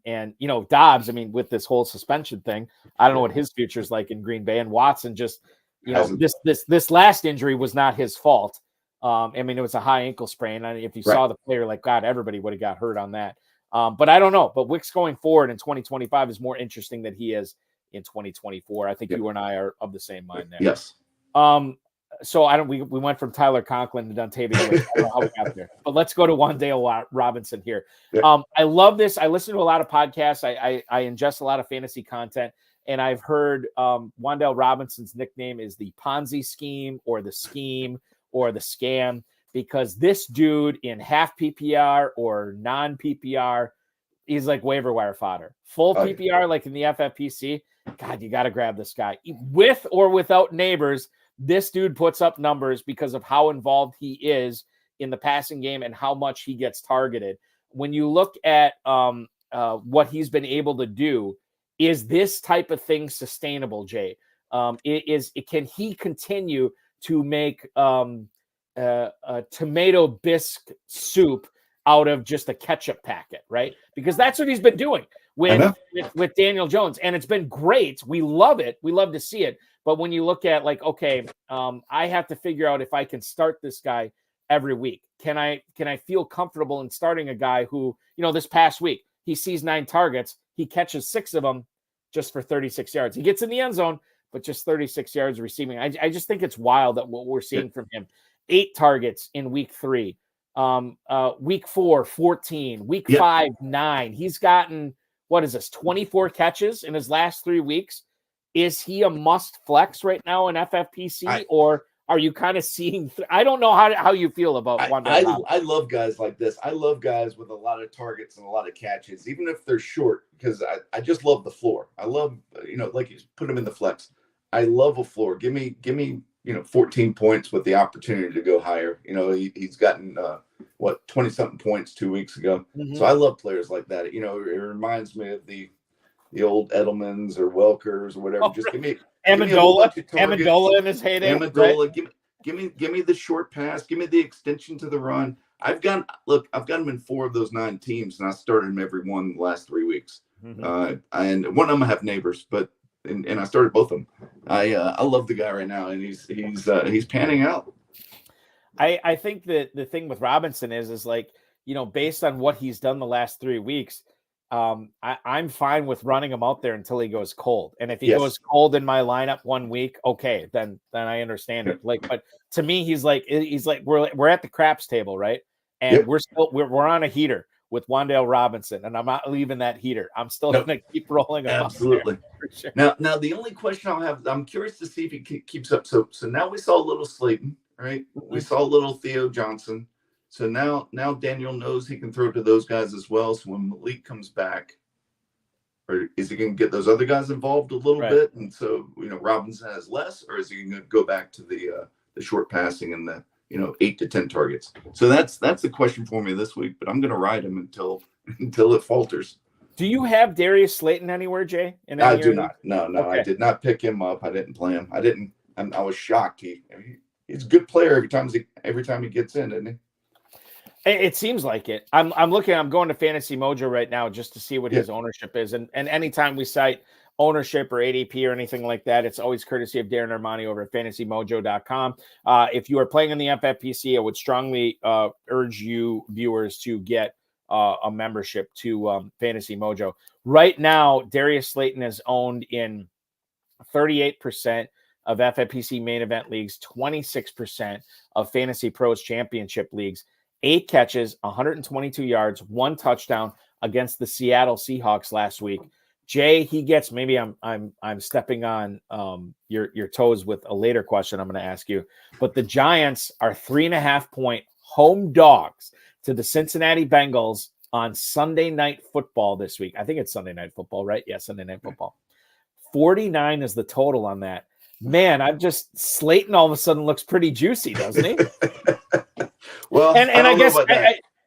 Dobbs, I mean, with this whole suspension thing, I don't know what his future is like in Green Bay, and Watson just, this last injury was not his fault. I mean, it was a high ankle sprain. And if you saw the player, like, God, everybody would have got hurt on that. But I don't know. But Wicks going forward in 2025 is more interesting than he is in 2024. I think you and I are of the same mind there. Yes. So we went from Tyler Conklin to Dontavious. I don't know how we got there, but let's go to Wan'Dale Robinson here. Yeah. I love this. I listen to a lot of podcasts. I ingest a lot of fantasy content, and I've heard Wan'Dale Robinson's nickname is the Ponzi scheme or the scam, because this dude in half PPR or non PPR, he's like waiver wire fodder. Full PPR, like in the FFPC. God, you got to grab this guy. With or without Neighbors, this dude puts up numbers because of how involved he is in the passing game and how much he gets targeted. When you look at what he's been able to do, is this type of thing sustainable, Jay? Can he continue to make a tomato bisque soup out of just a ketchup packet, right? Because that's what he's been doing with Daniel Jones, and it's been great. We love it. We love to see it. But when you look at like, okay, I have to figure out if I can start this guy every week. Can I feel comfortable in starting a guy who, this past week, he sees 9 targets, he catches 6 of them just for 36 yards. He gets in the end zone, but just 36 yards receiving. I just think it's wild that what we're seeing from him. 8 targets in week 3, week 4, 14, week 5, 9. He's gotten, 24 catches in his last 3 weeks. Is he a must flex right now in FFPC, or are you kind of seeing? I don't know how you feel about Wan'Dale. I love guys like this. I love guys with a lot of targets and a lot of catches, even if they're short, because I just love the floor. I love, like you put him in the flex. I love a floor. Give me 14 points with the opportunity to go higher. He's gotten 20-something points 2 weeks ago. Mm-hmm. So I love players like that. It reminds me of the Edelmans or Welkers or whatever. Just give me Amendola in his heyday. Amendola, right? give me the short pass. Give me the extension to the run. I've got him in 4 of those 9 teams, and I started him every one the last 3 weeks. Mm-hmm. And one of them I have Neighbors, but and I started both of them. I love the guy right now, and he's panning out. I think that the thing with Robinson is like, based on what he's done the last 3 weeks, I'm fine with running him out there until he goes cold. And if he goes cold in my lineup 1 week, okay, then I understand it. Like, but to me, he's like we're at the craps table, right? And we're on a heater with Wan'Dale Robinson, and I'm not leaving that heater. I'm still going to keep rolling him. Absolutely. Sure. Now the only question I'll have, I'm curious to see if he keeps up. So now we saw a little Slayton, right? Mm-hmm. We saw a little Theo Johnson. So now Daniel knows he can throw to those guys as well. So when Malik comes back, or is he going to get those other guys involved a little bit? And so, Robinson has less, or is he going to go back to the short passing and the 8 to 10 targets? So that's the question for me this week. But I'm going to ride him until it falters. Do you have Darius Slayton anywhere, Jay? I do not. No. Okay. I did not pick him up. I didn't play him. I was shocked. He's a good player every time he gets in, isn't he? It seems like it. I'm going to Fantasy Mojo right now just to see what his ownership is. And anytime we cite ownership or ADP or anything like that, it's always courtesy of Darren Armani over at FantasyMojo.com. If you are playing in the FFPC, I would strongly urge you viewers to get a membership to Fantasy Mojo. Right now, Darius Slayton is owned in 38% of FFPC Main Event Leagues, 26% of FantasyPros Championship Leagues. 8 catches, 122 yards, 1 touchdown against the Seattle Seahawks last week. Jay, he gets, maybe I'm stepping on your toes with a later question I'm going to ask you, but the Giants are 3.5-point home dogs to the Cincinnati Bengals on Sunday Night Football this week. I think it's Sunday Night Football, right? Yeah, Sunday Night Football. 49 is the total on that. Man, Slayton all of a sudden looks pretty juicy, doesn't he? Well, and I guess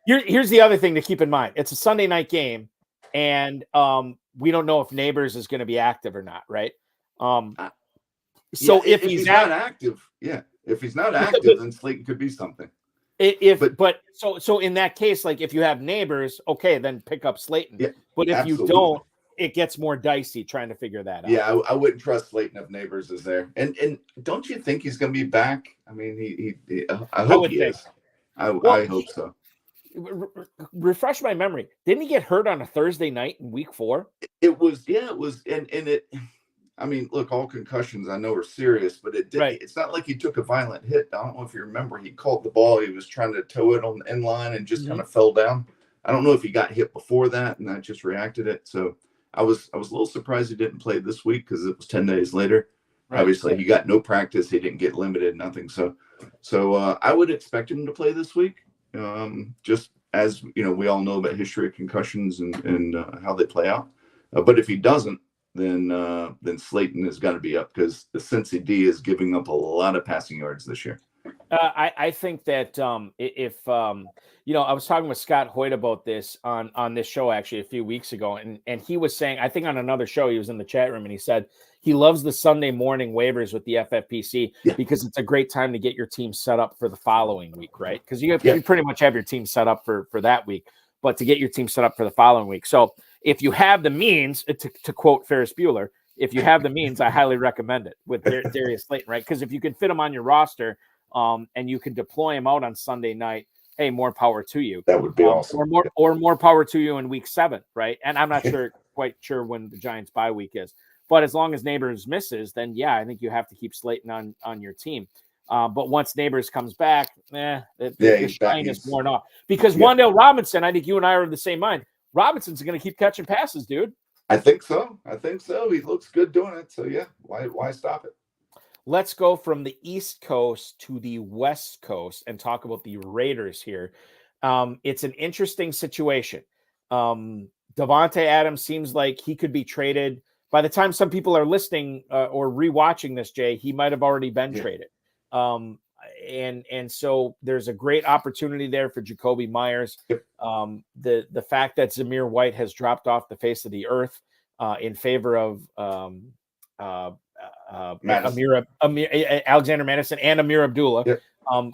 here's the other thing to keep in mind. It's a Sunday night game, and we don't know if Neighbors is going to be active or not, right? So if he's not active, if he's not active, then Slayton could be something. So in that case, like if you have Neighbors, okay, then pick up Slayton. Yeah, but if you don't, it gets more dicey trying to figure that out. Yeah, I wouldn't trust Slayton if Neighbors is there. And don't you think he's going to be back? I mean, I hope he is. I hope so. Refresh my memory. Didn't he get hurt on a Thursday night in week 4? It was, and I mean, look, all concussions I know are serious, but it did. Right. It's not like he took a violent hit. I don't know if you remember. He caught the ball. He was trying to toe it on the end line and just kind of fell down. I don't know if he got hit before that and that just reacted it. So I was a little surprised he didn't play this week because it was 10 days later. Right. Obviously, he got no practice. He didn't get limited, nothing. So I would expect him to play this week. Just as you know, we all know about history of concussions and how they play out. But if he doesn't, then Slayton has got to be up because the Cincy D is giving up a lot of passing yards this year. I think that if I was talking with Scott Hoyt about this on this show actually a few weeks ago, and he was saying, I think on another show, he was in the chat room and he said he loves the Sunday morning waivers with the FFPC because it's a great time to get your team set up for the following week, right? Because you pretty much have your team set up for that week, but to get your team set up for the following week. So if you have the means, to quote Ferris Bueller, if you have the means, I highly recommend it with Darius Slayton, right? Because if you can fit him on your roster, and you can deploy him out on Sunday night, hey, more power to you. That would be awesome. Or more power to you in week 7, right? And I'm not quite sure when the Giants bye week is. But as long as Neighbors misses, then I think you have to keep Slayton on your team. But once Neighbors comes back, the shine is worn off. Because Wan'Dale Robinson, I think you and I are of the same mind. Robinson's going to keep catching passes, dude. I think so. He looks good doing it. So why stop it? Let's go from the East Coast to the West Coast and talk about the Raiders here. It's an interesting situation. Davante Adams seems like he could be traded. By the time some people are listening or rewatching this, Jay, he might have already been traded. And so there's a great opportunity there for Jacoby Myers. Yep. The fact that Zamir White has dropped off the face of the earth in favor of Alexander Madison and Amir Abdullah,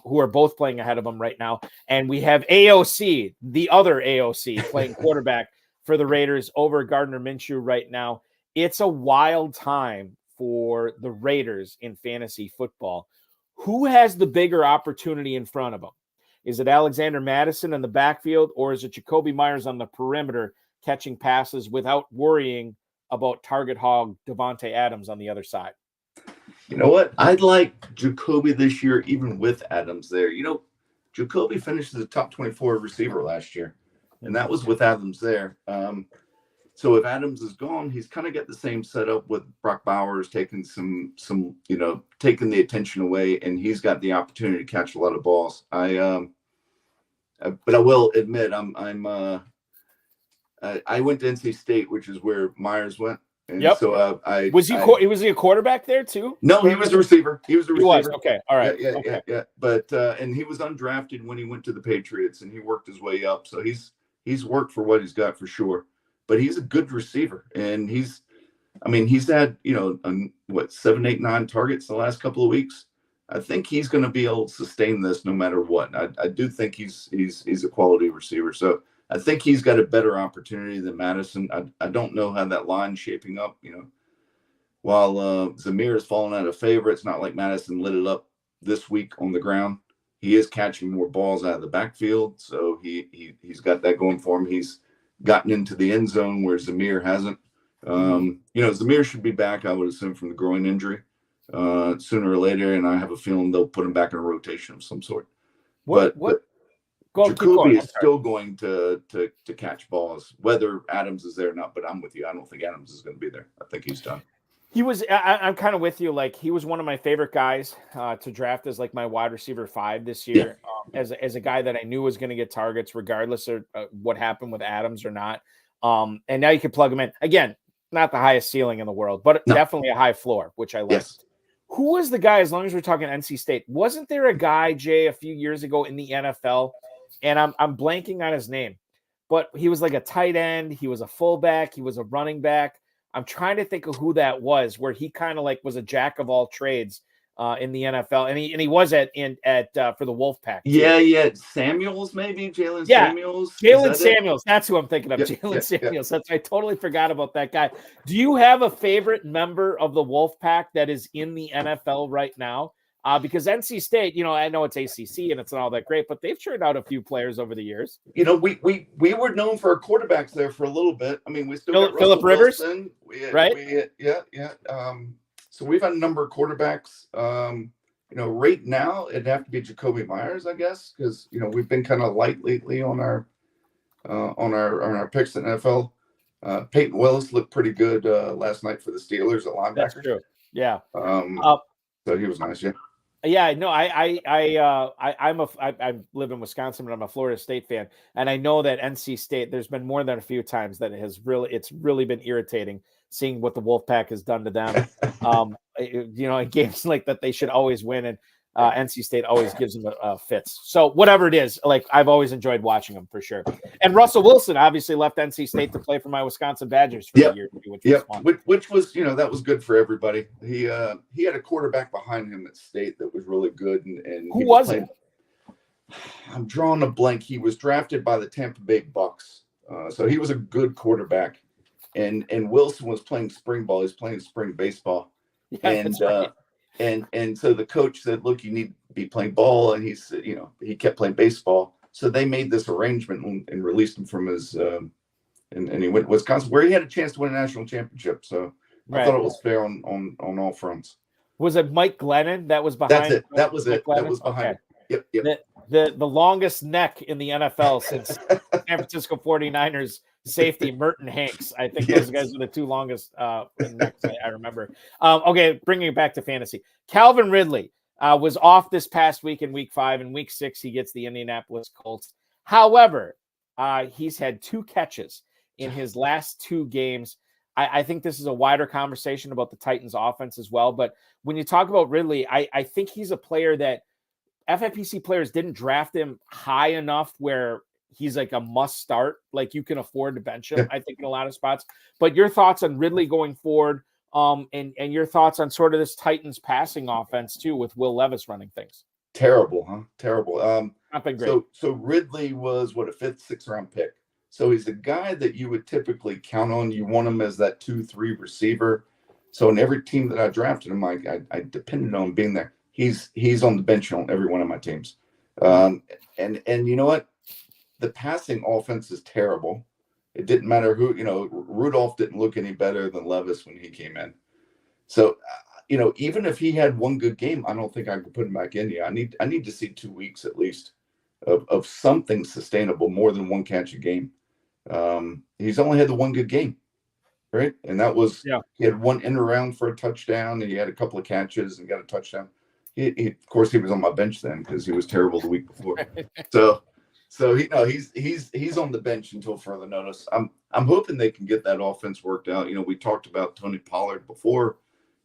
who are both playing ahead of him right now. And we have AOC, the other AOC, playing quarterback for the Raiders over Gardner Minshew right now. It's a wild time for the Raiders in fantasy football. Who has the bigger opportunity in front of them? Is it Alexander Madison in the backfield, or is it Jacoby Myers on the perimeter catching passes without worrying about target hog Davante Adams on the other side? You know what? I'd like Jacoby this year, even with Adams there. Jacoby finished as a top 24 receiver last year, and that was with Adams there. So if Adams is gone, he's kind of got the same setup with Brock Bowers taking taking the attention away, and he's got the opportunity to catch a lot of balls. But I will admit, I went to NC State, which is where Myers went. And so was he a quarterback there too? No, he was a receiver. He was okay. All right. Yeah. But and he was undrafted when he went to the Patriots, and he worked his way up. So he's worked for what he's got for sure. But he's a good receiver, and he's had 7, 8, 9 targets the last couple of weeks. I think he's going to be able to sustain this no matter what. I do think he's a quality receiver. So I think he's got a better opportunity than Madison. I don't know how that line's shaping up. While Zamir is falling out of favor, it's not like Madison lit it up this week on the ground. He is catching more balls out of the backfield, so he's got that going for him. He's gotten into the end zone where Zamir hasn't. Zamir should be back, I would assume, from the groin injury sooner or later, and I have a feeling they'll put him back in a rotation of some sort. But Jacoby is still going to catch balls, whether Adams is there or not. But I'm with you. I don't think Adams is going to be there. I think he's done. I'm kind of with you. Like, he was one of my favorite guys to draft as like my wide receiver 5 this year, as a guy that I knew was going to get targets regardless of what happened with Adams or not. And now you can plug him in. Again, not the highest ceiling in the world, but definitely a high floor, which I like. Yes. Who was the guy, as long as we're talking NC State, wasn't there a guy, Jay, a few years ago in the NFL, and I'm blanking on his name, but he was like a tight end. He was a fullback. He was a running back. I'm trying to think of who that was, where he kind of like was a jack of all trades in the NFL, and he was at for the Wolfpack. Yeah, Samuels maybe Samuels. Jalen Samuels. That's who I'm thinking of. Jalen Samuels. That's I totally forgot about that guy. Do you have a favorite member of the Wolfpack that is in the NFL right now? because NC State, I know it's ACC and it's not all that great, but they've churned out a few players over the years. We were known for our quarterbacks there for a little bit. I mean, we still got Phillip Rivers, Wilson. right? So we've had a number of quarterbacks. Right now it'd have to be Jacoby Myers, I guess, because we've been kind of light lately on our picks in NFL. Peyton Willis looked pretty good last night for the Steelers at linebacker. That's true. Yeah. So he was nice. Yeah. Yeah, no, I live in Wisconsin, but I'm a Florida State fan, and I know that NC State. There's been more than a few times that it's really been irritating seeing what the Wolfpack has done to them. In games like that, they should always win, and NC State always gives them fits. So whatever it is, like I've always enjoyed watching them for sure. And Russell Wilson obviously left NC State to play for my Wisconsin Badgers for a year, which was that was good for everybody. He had a quarterback behind him at State that was really good. And who was it? I'm drawing a blank. He was drafted by the Tampa Bay Bucks, so he was a good quarterback. And Wilson was playing spring ball. He's playing spring baseball, and so the coach said, "Look, you need to be playing ball," and he said, he kept playing baseball. So they made this arrangement and released him from his, and he went to Wisconsin, where he had a chance to win a national championship. So I thought it was fair on all fronts. Was it Mike Glennon that was behind? That's it. That was it. That was behind. Okay. Yep. The longest neck in the NFL since San Francisco 49ers safety Merton Hanks. I think those guys were the two longest necks I remember. Okay, bringing it back to fantasy. Calvin Ridley was off this past week in week 5. In week 6, he gets the Indianapolis Colts. However, he's had 2 catches in his last 2 games. I think this is a wider conversation about the Titans offense as well. But when you talk about Ridley, I think he's a player that FFPC players didn't draft him high enough where he's like a must start. Like you can afford to bench him, I think, in a lot of spots. But your thoughts on Ridley going forward, and your thoughts on sort of this Titans passing offense too, with Will Levis running things. Terrible, huh? Terrible. Not been great. So Ridley was a 5th, 6th round pick. So he's a guy that you would typically count on. You want him as that 2-3 receiver. So in every team that I drafted him, I depended on him being there. He's on the bench on every one of my teams. And you know what? The passing offense is terrible. It didn't matter who, Rudolph didn't look any better than Levis when he came in. So, even if he had one good game, I don't think I could put him back in here. I need to see 2 weeks at least of something sustainable, more than 1 catch a game. He's only had the 1 good game, right? And that was, he had 1 in around for a touchdown, and he had a couple of catches and got a touchdown. Of course, he was on my bench then because he was terrible the week before. So he's on the bench until further notice. I'm hoping they can get that offense worked out. We talked about Tony Pollard before.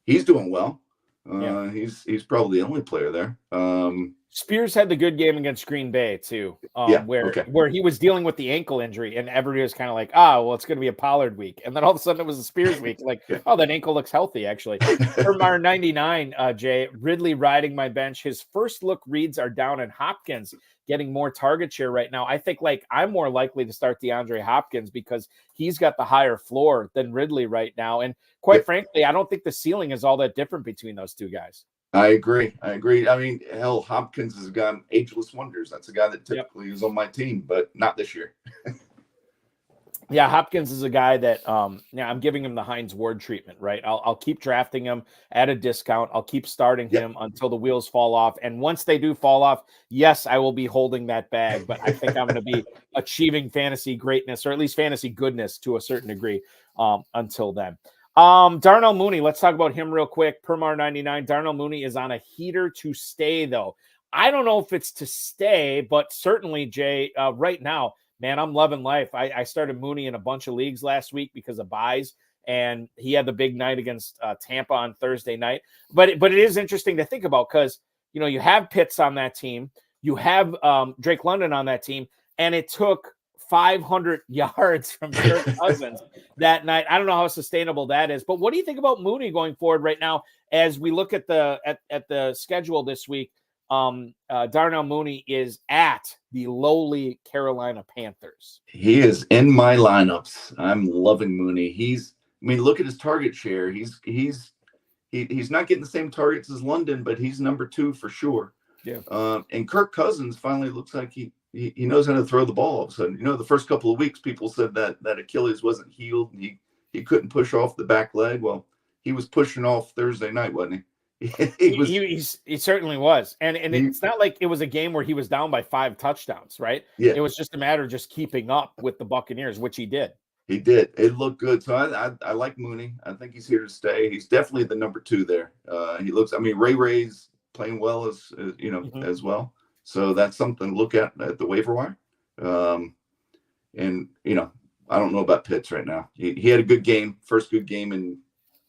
He's doing well. He's probably the only player there. Spears had the good game against Green Bay too, where he was dealing with the ankle injury, and everybody was kind of like, it's going to be a Pollard week, and then all of a sudden it was a Spears week. Like, that ankle looks healthy actually. From our 99, Jay, Ridley riding my bench. His first look reads are down, and Hopkins getting more target share right now. I think I'm more likely to start DeAndre Hopkins because he's got the higher floor than Ridley right now, and quite frankly, I don't think the ceiling is all that different between those two guys. I agree. I mean, hell, Hopkins has got ageless wonders. That's a guy that typically is on my team, but not this year. Hopkins is a guy that I'm giving him the Hines Ward treatment, right? I'll keep drafting him at a discount. I'll keep starting him until the wheels fall off. And once they do fall off, yes, I will be holding that bag, but I think I'm going to be achieving fantasy greatness, or at least fantasy goodness to a certain degree until then. Darnell Mooney, let's talk about him real quick. Permar 99, Darnell Mooney is on a heater to stay, though. I don't know if it's to stay, but certainly, Jay, right now, man, I'm loving life. I started Mooney in a bunch of leagues last week because of buys, and he had the big night against Tampa on Thursday night. But it is interesting to think about because, you have Pitts on that team. You have Drake London on that team, and it took 500 yards from Kirk Cousins that night. I don't know how sustainable that is, but what do you think about Mooney going forward right now as we look at the schedule this week? Darnell Mooney is at the lowly Carolina Panthers. He is in my lineups. I'm loving Mooney. Look at his target share. He's he's not getting the same targets as London, but he's number 2 for sure. Yeah. And Kirk Cousins finally looks like he knows how to throw the ball all of a sudden. The first couple of weeks, people said that Achilles wasn't healed and he couldn't push off the back leg. Well, he was pushing off Thursday night, wasn't he? He certainly was. And it's not like it was a game where he was down by 5 touchdowns, right? Yeah. It was just a matter of just keeping up with the Buccaneers, which he did. He did. It looked good. So I like Mooney. I think he's here to stay. He's definitely the number 2 there. Ray's playing well as well. So that's something to look at the waiver wire. And I don't know about Pitts right now. He had a good game, first good game in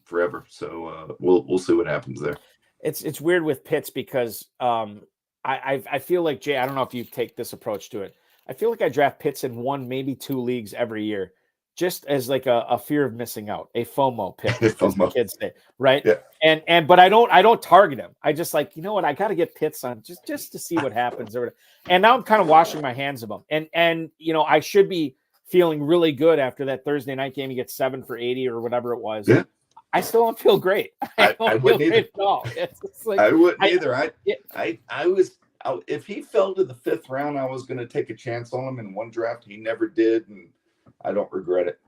forever. So we'll see what happens there. It's weird with Pitts because I feel like, Jay, I don't know if you take this approach to it. I feel like I draft Pitts in 1, maybe 2 leagues every year, just as like a fear of missing out, a FOMO pick, as the kids say, right? Yeah. But I don't target him. I just like, I got to get Pitts on just to see what happens. And now I'm kind of washing my hands of him. And I should be feeling really good after that Thursday night game. He gets 7 for 80 or whatever it was. Yeah. I still don't feel great. I wouldn't either. At all. I wouldn't either. I was, if he fell to the 5th round, I was going to take a chance on him in one draft. He never did. And I don't regret it.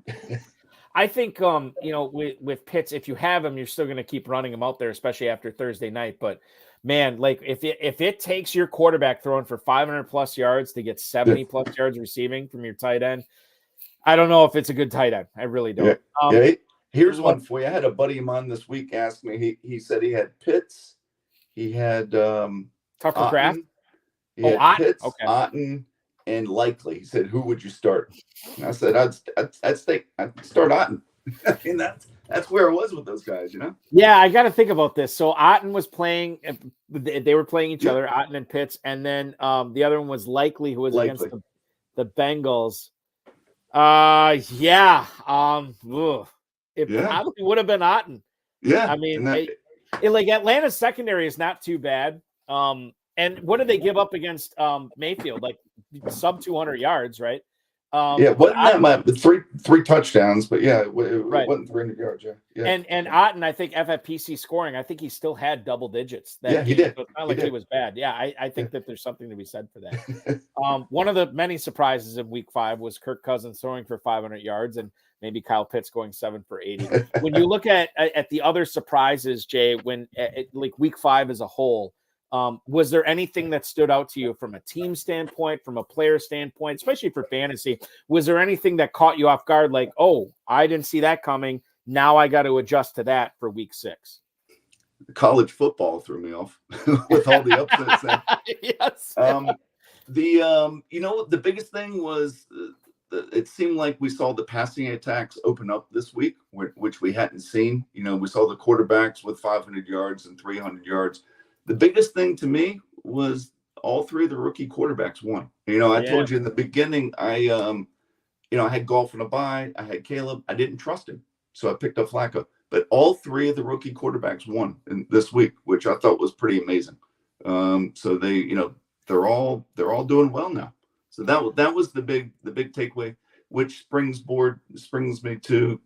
I think, with Pitts, if you have him, you're still going to keep running him out there, especially after Thursday night. But man, like if it takes your quarterback throwing for 500 plus yards to get 70 plus yards receiving from your tight end, I don't know if it's a good tight end. I really don't. Here's one for you. I had a buddy of mine this week ask me. He said he had Pitts, he had Tucker Kraft. He had Otten. Pitts, Okay. Otten, and Likely. He said, "Who would you start?" And I said, "I'd start Otten." I mean, that's where I was with those guys, Yeah, I got to think about this. So Otten was playing; they were playing each other, Otten and Pitts, and then the other one was Likely, who was against the Bengals. It probably would have been Otten. Yeah, I mean, like Atlanta's secondary is not too bad. And what did they give up against Mayfield? Like sub 200 yards, right? Wasn't that much? Three touchdowns, but it wasn't 300 yards. Yeah. And Otten, I think FFPC scoring, I think he still had double digits. He did. So it's not like he was bad. Yeah, I think that there's something to be said for that. One of the many surprises in Week 5 was Kirk Cousins throwing for 500 yards and maybe Kyle Pitts going 7 for 80. When you look at the other surprises, Jay, when like Week 5 as a whole, was there anything that stood out to you from a team standpoint, from a player standpoint, especially for fantasy? Was there anything that caught you off guard? Like, oh, I didn't see that coming. Now I got to adjust to that for Week 6. College football threw me off with all the upsets there. Yes. The biggest thing was it seemed like we saw the passing attacks open up this week, which we hadn't seen. We saw the quarterbacks with 500 yards and 300 yards. The biggest thing to me was all 3 of the rookie quarterbacks won. I told you in the beginning, I had Golf in a bye. I had Caleb. I didn't trust him, so I picked up Flacco. But all 3 of the rookie quarterbacks won this week, which I thought was pretty amazing. So they're all doing well now. So that was the big takeaway, which springs me to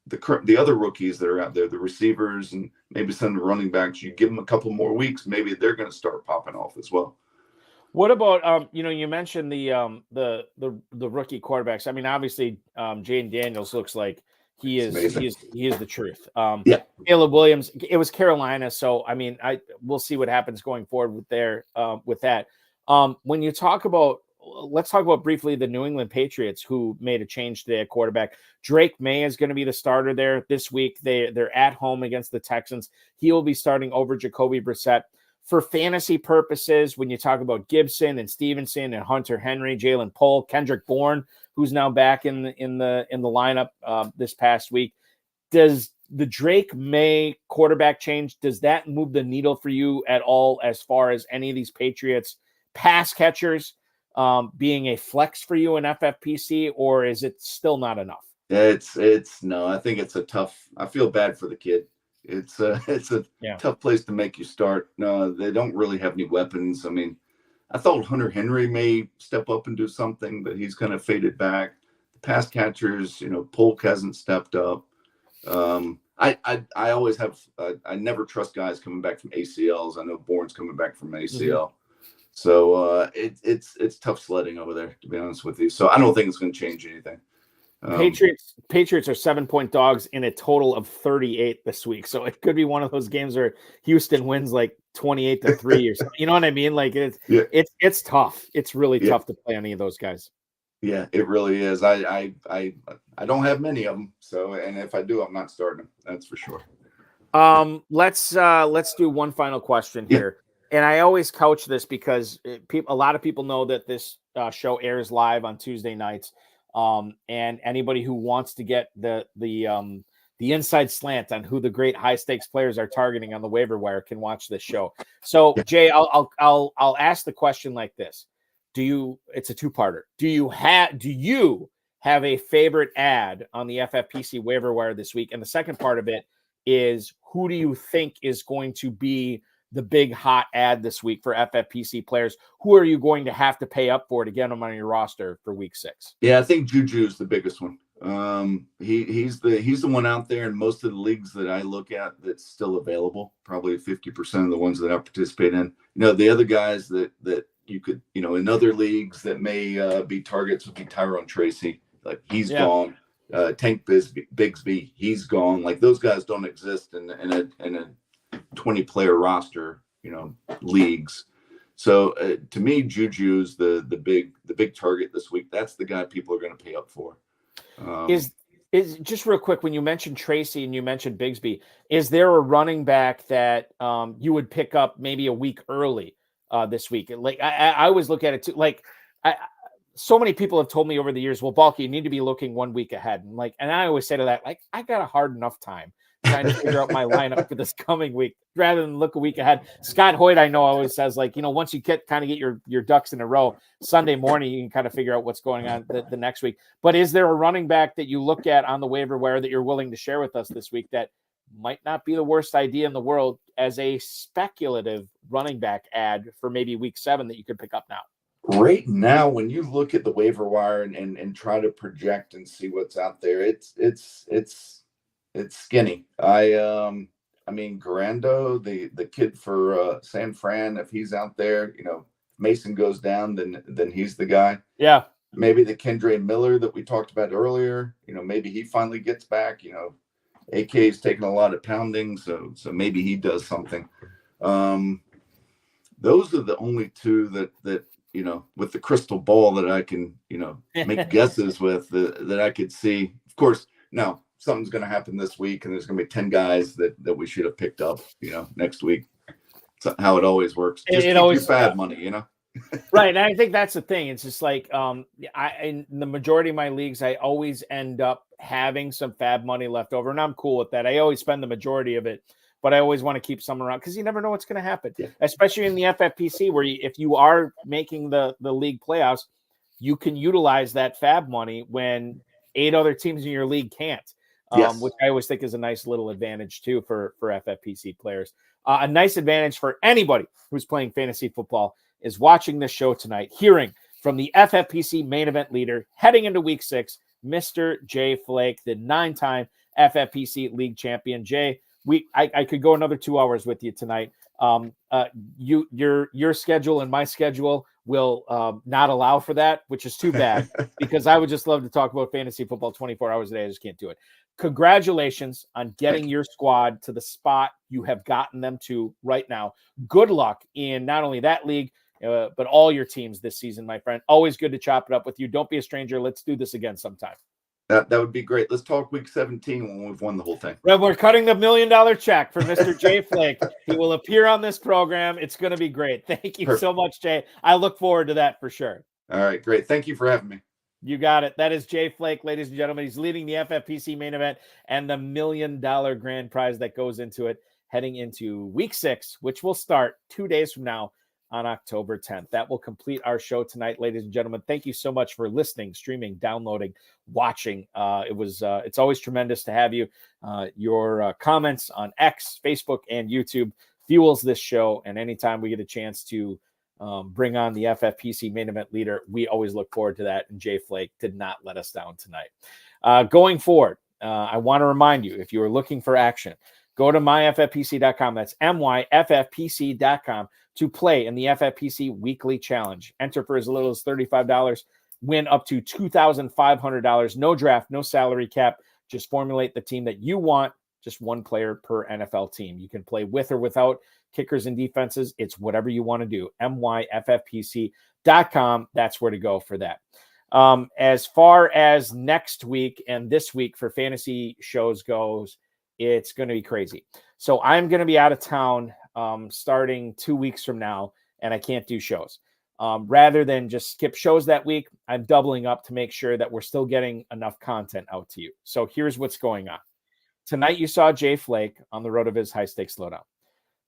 the other rookies that are out there, the receivers and maybe some of the running backs. You give them a couple more weeks, maybe they're going to start popping off as well. What about you mentioned the rookie quarterbacks. I mean, obviously, Jaden Daniels looks like he is the truth. Caleb Williams, it was Carolina, so I mean, we'll see what happens going forward with that. When you talk about, let's talk about briefly the New England Patriots, who made a change to their quarterback. Drake May is going to be the starter there this week. They're at home against the Texans. He will be starting over Jacoby Brissett. For fantasy purposes, when you talk about Gibson and Stevenson and Hunter Henry, Jalen Poole, Kendrick Bourne, who's now back in the lineup this past week, does the Drake May quarterback change, does that move the needle for you at all as far as any of these Patriots pass catchers being a flex for you in FFPC, or is it still not enough? No, I think it's I feel bad for the kid. It's a tough place to make you start. No, they don't really have any weapons. I mean, I thought Hunter Henry may step up and do something, but he's kind of faded back. The pass catchers, Polk hasn't stepped up. I always have I never trust guys coming back from ACLs. I know Bourne's coming back from ACL. So it's tough sledding over there, to be honest with you. So I don't think it's going to change anything. Patriots are 7-point dogs in a total of 38 this week. So it could be one of those games where Houston wins like 28-3 or something. You know what I mean? Like it's tough. It's really tough to play any of those guys. Yeah, it really is. I don't have many of them. So, and if I do, I'm not starting them. That's for sure. Let's do one final question here. And I always couch this because a lot of people know that this show airs live on Tuesday nights. And anybody who wants to get the inside slant on who the great high stakes players are targeting on the waiver wire can watch this show. So Jay, I'll ask the question like this. It's a two-parter. Do you have a favorite ad on the FFPC waiver wire this week? And the second part of it is, who do you think is going to be the big hot ad this week for FFPC players? Who are you going to have to pay up for to get them on your roster for week 6? Yeah, I think Juju's the biggest one. He's the one out there in most of the leagues that I look at that's still available. Probably 50% of the ones that I participate in. The other guys that you could, in other leagues that may be targets would be Tyrone Tracy. Like he's gone. Tank Bigsby, he's gone. Like those guys don't exist in a 20-player roster, leagues. So to me, Juju's the big target this week. That's the guy people are going to pay up for. Is just real quick, when you mentioned Tracy and you mentioned Bigsby, is there a running back that you would pick up maybe a week early this week? Like I always look at it too. Like so many people have told me over the years, well, Balky, you need to be looking 1 week ahead. And I always say to that, like, I got a hard enough time trying to figure out my lineup for this coming week rather than look a week ahead. Scott Hoyt, I know, always says, like, once you get your ducks in a row, Sunday morning, you can kind of figure out what's going on the next week. But is there a running back that you look at on the waiver wire that you're willing to share with us this week that might not be the worst idea in the world as a speculative running back ad for maybe week 7 that you could pick up now? Right now, when you look at the waiver wire and try to project and see what's out there, it's skinny. I mean, Garando, the kid for San Fran, if he's out there, Mason goes down, then he's the guy. Yeah. Maybe the Kendre Miller that we talked about earlier, maybe he finally gets back. AK's taking a lot of pounding, so maybe he does something. Those are the only two that with the crystal ball that I can, make guesses with that I could see. Of course, now something's going to happen this week and there's going to be 10 guys that we should have picked up, next week. That's how it always works. Just keep your bad money, Right. And I think that's the thing. It's just like, in the majority of my leagues, I always end up having some fab money left over, and I'm cool with that. I always spend the majority of it, but I always want to keep some around because you never know what's going to happen, especially in the FFPC, where if you are making the league playoffs, you can utilize that fab money when 8 other teams in your league can't, which I always think is a nice little advantage too for FFPC players. A nice advantage for anybody who's playing fantasy football is watching this show tonight, hearing from the FFPC main event leader heading into week 6, Mr. Jay Flake, the 9-time FFPC league champion. Jay, I could go another 2 hours with you tonight. Your schedule and my schedule will not allow for that, which is too bad because I would just love to talk about fantasy football 24 hours a day. I just can't do it. Congratulations on getting your squad to the spot you have gotten them to right now. Good luck in not only that league, but all your teams this season, my friend. Always good to chop it up with you. Don't be a stranger. Let's do this again sometime. That would be great. Let's talk week 17 when we've won the whole thing. Well, we're cutting the $1 million check for Mr. Jay Flake. He will appear on this program. It's going to be great. Thank you so much, Jay. I look forward to that for sure. All right, great. Thank you for having me. You got it. That is Jay Flake, ladies and gentlemen. He's leading the FFPC main event and the $1 million grand prize that goes into it heading into week 6, which will start 2 days from now on October 10th. That will complete our show tonight, ladies and gentlemen. Thank you so much for listening, streaming, downloading, watching. It's always tremendous to have you. Your comments on X, Facebook, and YouTube fuels this show. And anytime we get a chance to bring on the FFPC main event leader, we always look forward to that. And Jay Flake did not let us down tonight. Going forward, I want to remind you, if you are looking for action, go to myffpc.com. That's myffpc.com to play in the FFPC Weekly Challenge. Enter for as little as $35. Win up to $2,500. No draft, no salary cap. Just formulate the team that you want. Just one player per NFL team. You can play with or without kickers and defenses. It's whatever you want to do. myffpc.com. That's where to go for that. As far as next week and this week for fantasy shows goes, it's going to be crazy. So I'm going to be out of town starting 2 weeks from now, and I can't do shows. Rather than just skip shows that week, I'm doubling up to make sure that we're still getting enough content out to you. So here's what's going on. Tonight you saw Jay Flake on the RotoViz High-Stakes Lowdown.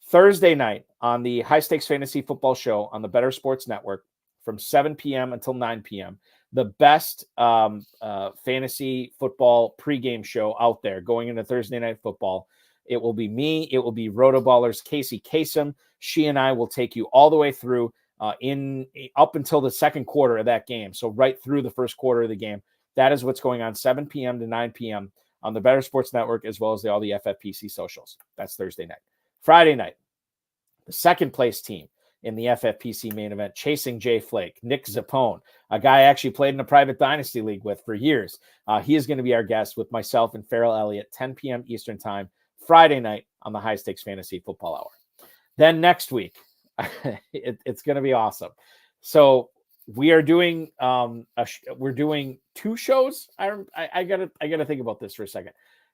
Thursday night on the High-Stakes Fantasy Football Show on the Better Sports Network from 7 p.m. until 9 p.m., the best fantasy football pregame show out there going into Thursday Night Football. It will be me. It will be Rotoballer's Casey Kasem. She and I will take you all the way through up until the second quarter of that game. So right through the first quarter of the game. That is what's going on 7 p.m. to 9 p.m. on the Better Sports Network, as well as all the FFPC socials. That's Thursday night. Friday night, the second place team in the FFPC main event, chasing Jay Flake, Nick Zappone, a guy I actually played in a private dynasty league with for years. He is going to be our guest with myself and Farrell Elliott, 10 p.m. Eastern time, Friday night on the High Stakes Fantasy Football Hour. Then next week, it's going to be awesome. So we are doing we're doing two shows. I gotta think about this for a second.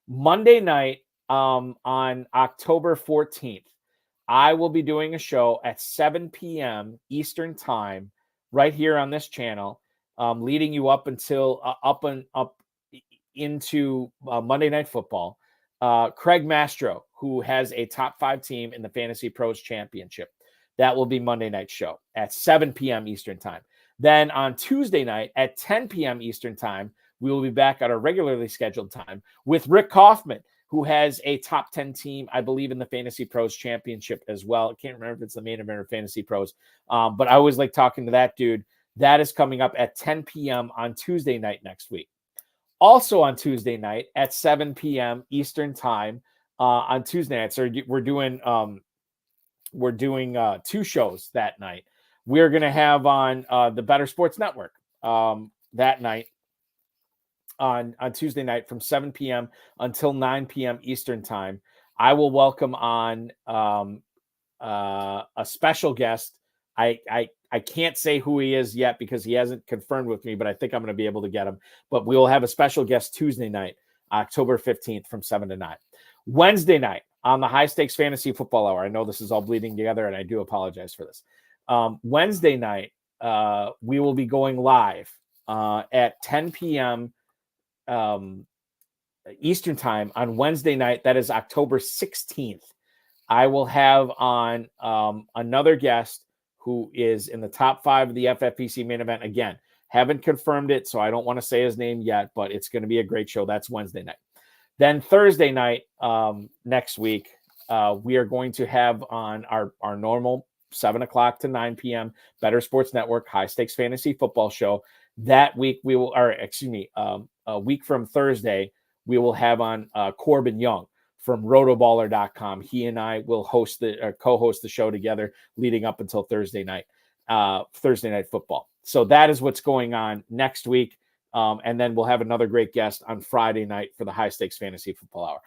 Monday night on October 14th, I will be doing a show at 7 p.m. Eastern time right here on this channel, leading you up until up into Monday Night Football. Craig Mastro, who has a top 5 team in the Fantasy Pros Championship. That will be Monday night show at 7 p.m. Eastern time. Then on Tuesday night at 10 p.m. Eastern time, we will be back at our regularly scheduled time with Rick Kaufman, who has a top 10 team, I believe, in the Fantasy Pros Championship as well. I can't remember if it's the main event or Fantasy Pros, but I always like talking to that dude. That is coming up at 10 p.m. on Tuesday night next week. Also on Tuesday night at 7 p.m. Eastern time on Tuesday night. So we're doing 2 shows that night. We're going to have on the Better Sports Network that night on Tuesday night from 7 p.m. until 9 p.m. Eastern time. I will welcome on a special guest. I can't say who he is yet because he hasn't confirmed with me, but I think I'm going to be able to get him. But we will have a special guest Tuesday night, October 15th from 7 to 9. Wednesday night on the High Stakes Fantasy Football Hour. I know this is all bleeding together, and I do apologize for this. Wednesday night, we will be going live at 10 p.m. Eastern time on Wednesday night. That is October 16th. I will have on another guest who is in the top 5 of the FFPC main event. Again, haven't confirmed it, so I don't want to say his name yet, but it's going to be a great show. That's Wednesday night. Then Thursday night next week, we are going to have on our normal 7 o'clock to 9 p.m. Better Sports Network High Stakes Fantasy Football Show. That week we will, a week from Thursday, we will have on Corbin Young from rotoballer.com. He and I will co-host the show together leading up until Thursday night football. So that is what's going on next week. And then we'll have another great guest on Friday night for the High Stakes Fantasy Football Hour.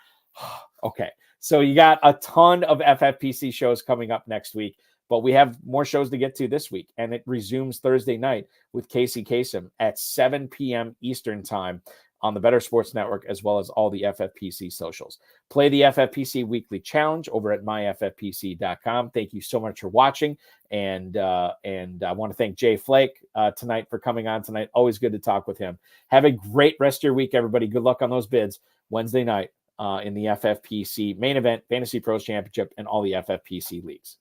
Okay. So you got a ton of FFPC shows coming up next week, but we have more shows to get to this week, and it resumes Thursday night with Casey Kasem at 7 p.m. Eastern time on the Better Sports Network, as well as all the FFPC socials. Play the FFPC Weekly Challenge over at myffpc.com. Thank you so much for watching, and I want to thank Jay Flake tonight for coming on tonight. Always good to talk with him. Have a great rest of your week, everybody. Good luck on those bids Wednesday night in the FFPC Main Event, Fantasy Pros Championship, and all the FFPC leagues.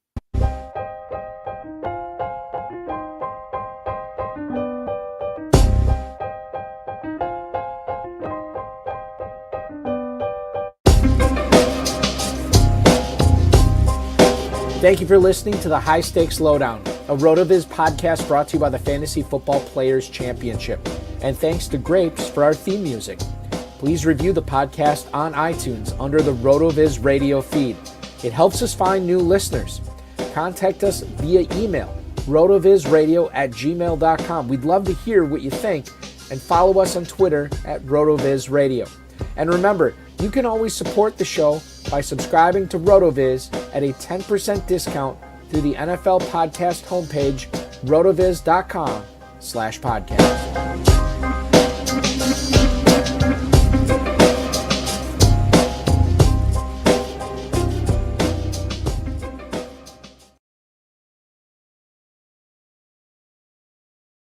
Thank you for listening to the High Stakes Lowdown, a RotoViz podcast brought to you by the Fantasy Football Players Championship. And thanks to Grapes for our theme music. Please review the podcast on iTunes under the RotoViz radio feed. It helps us find new listeners. Contact us via email, rotovizradio@gmail.com. We'd love to hear what you think, and follow us on Twitter at RotoVizRadio. And remember, you can always support the show by subscribing to RotoViz at a 10% discount through the NFL podcast homepage, rotoviz.com/podcast.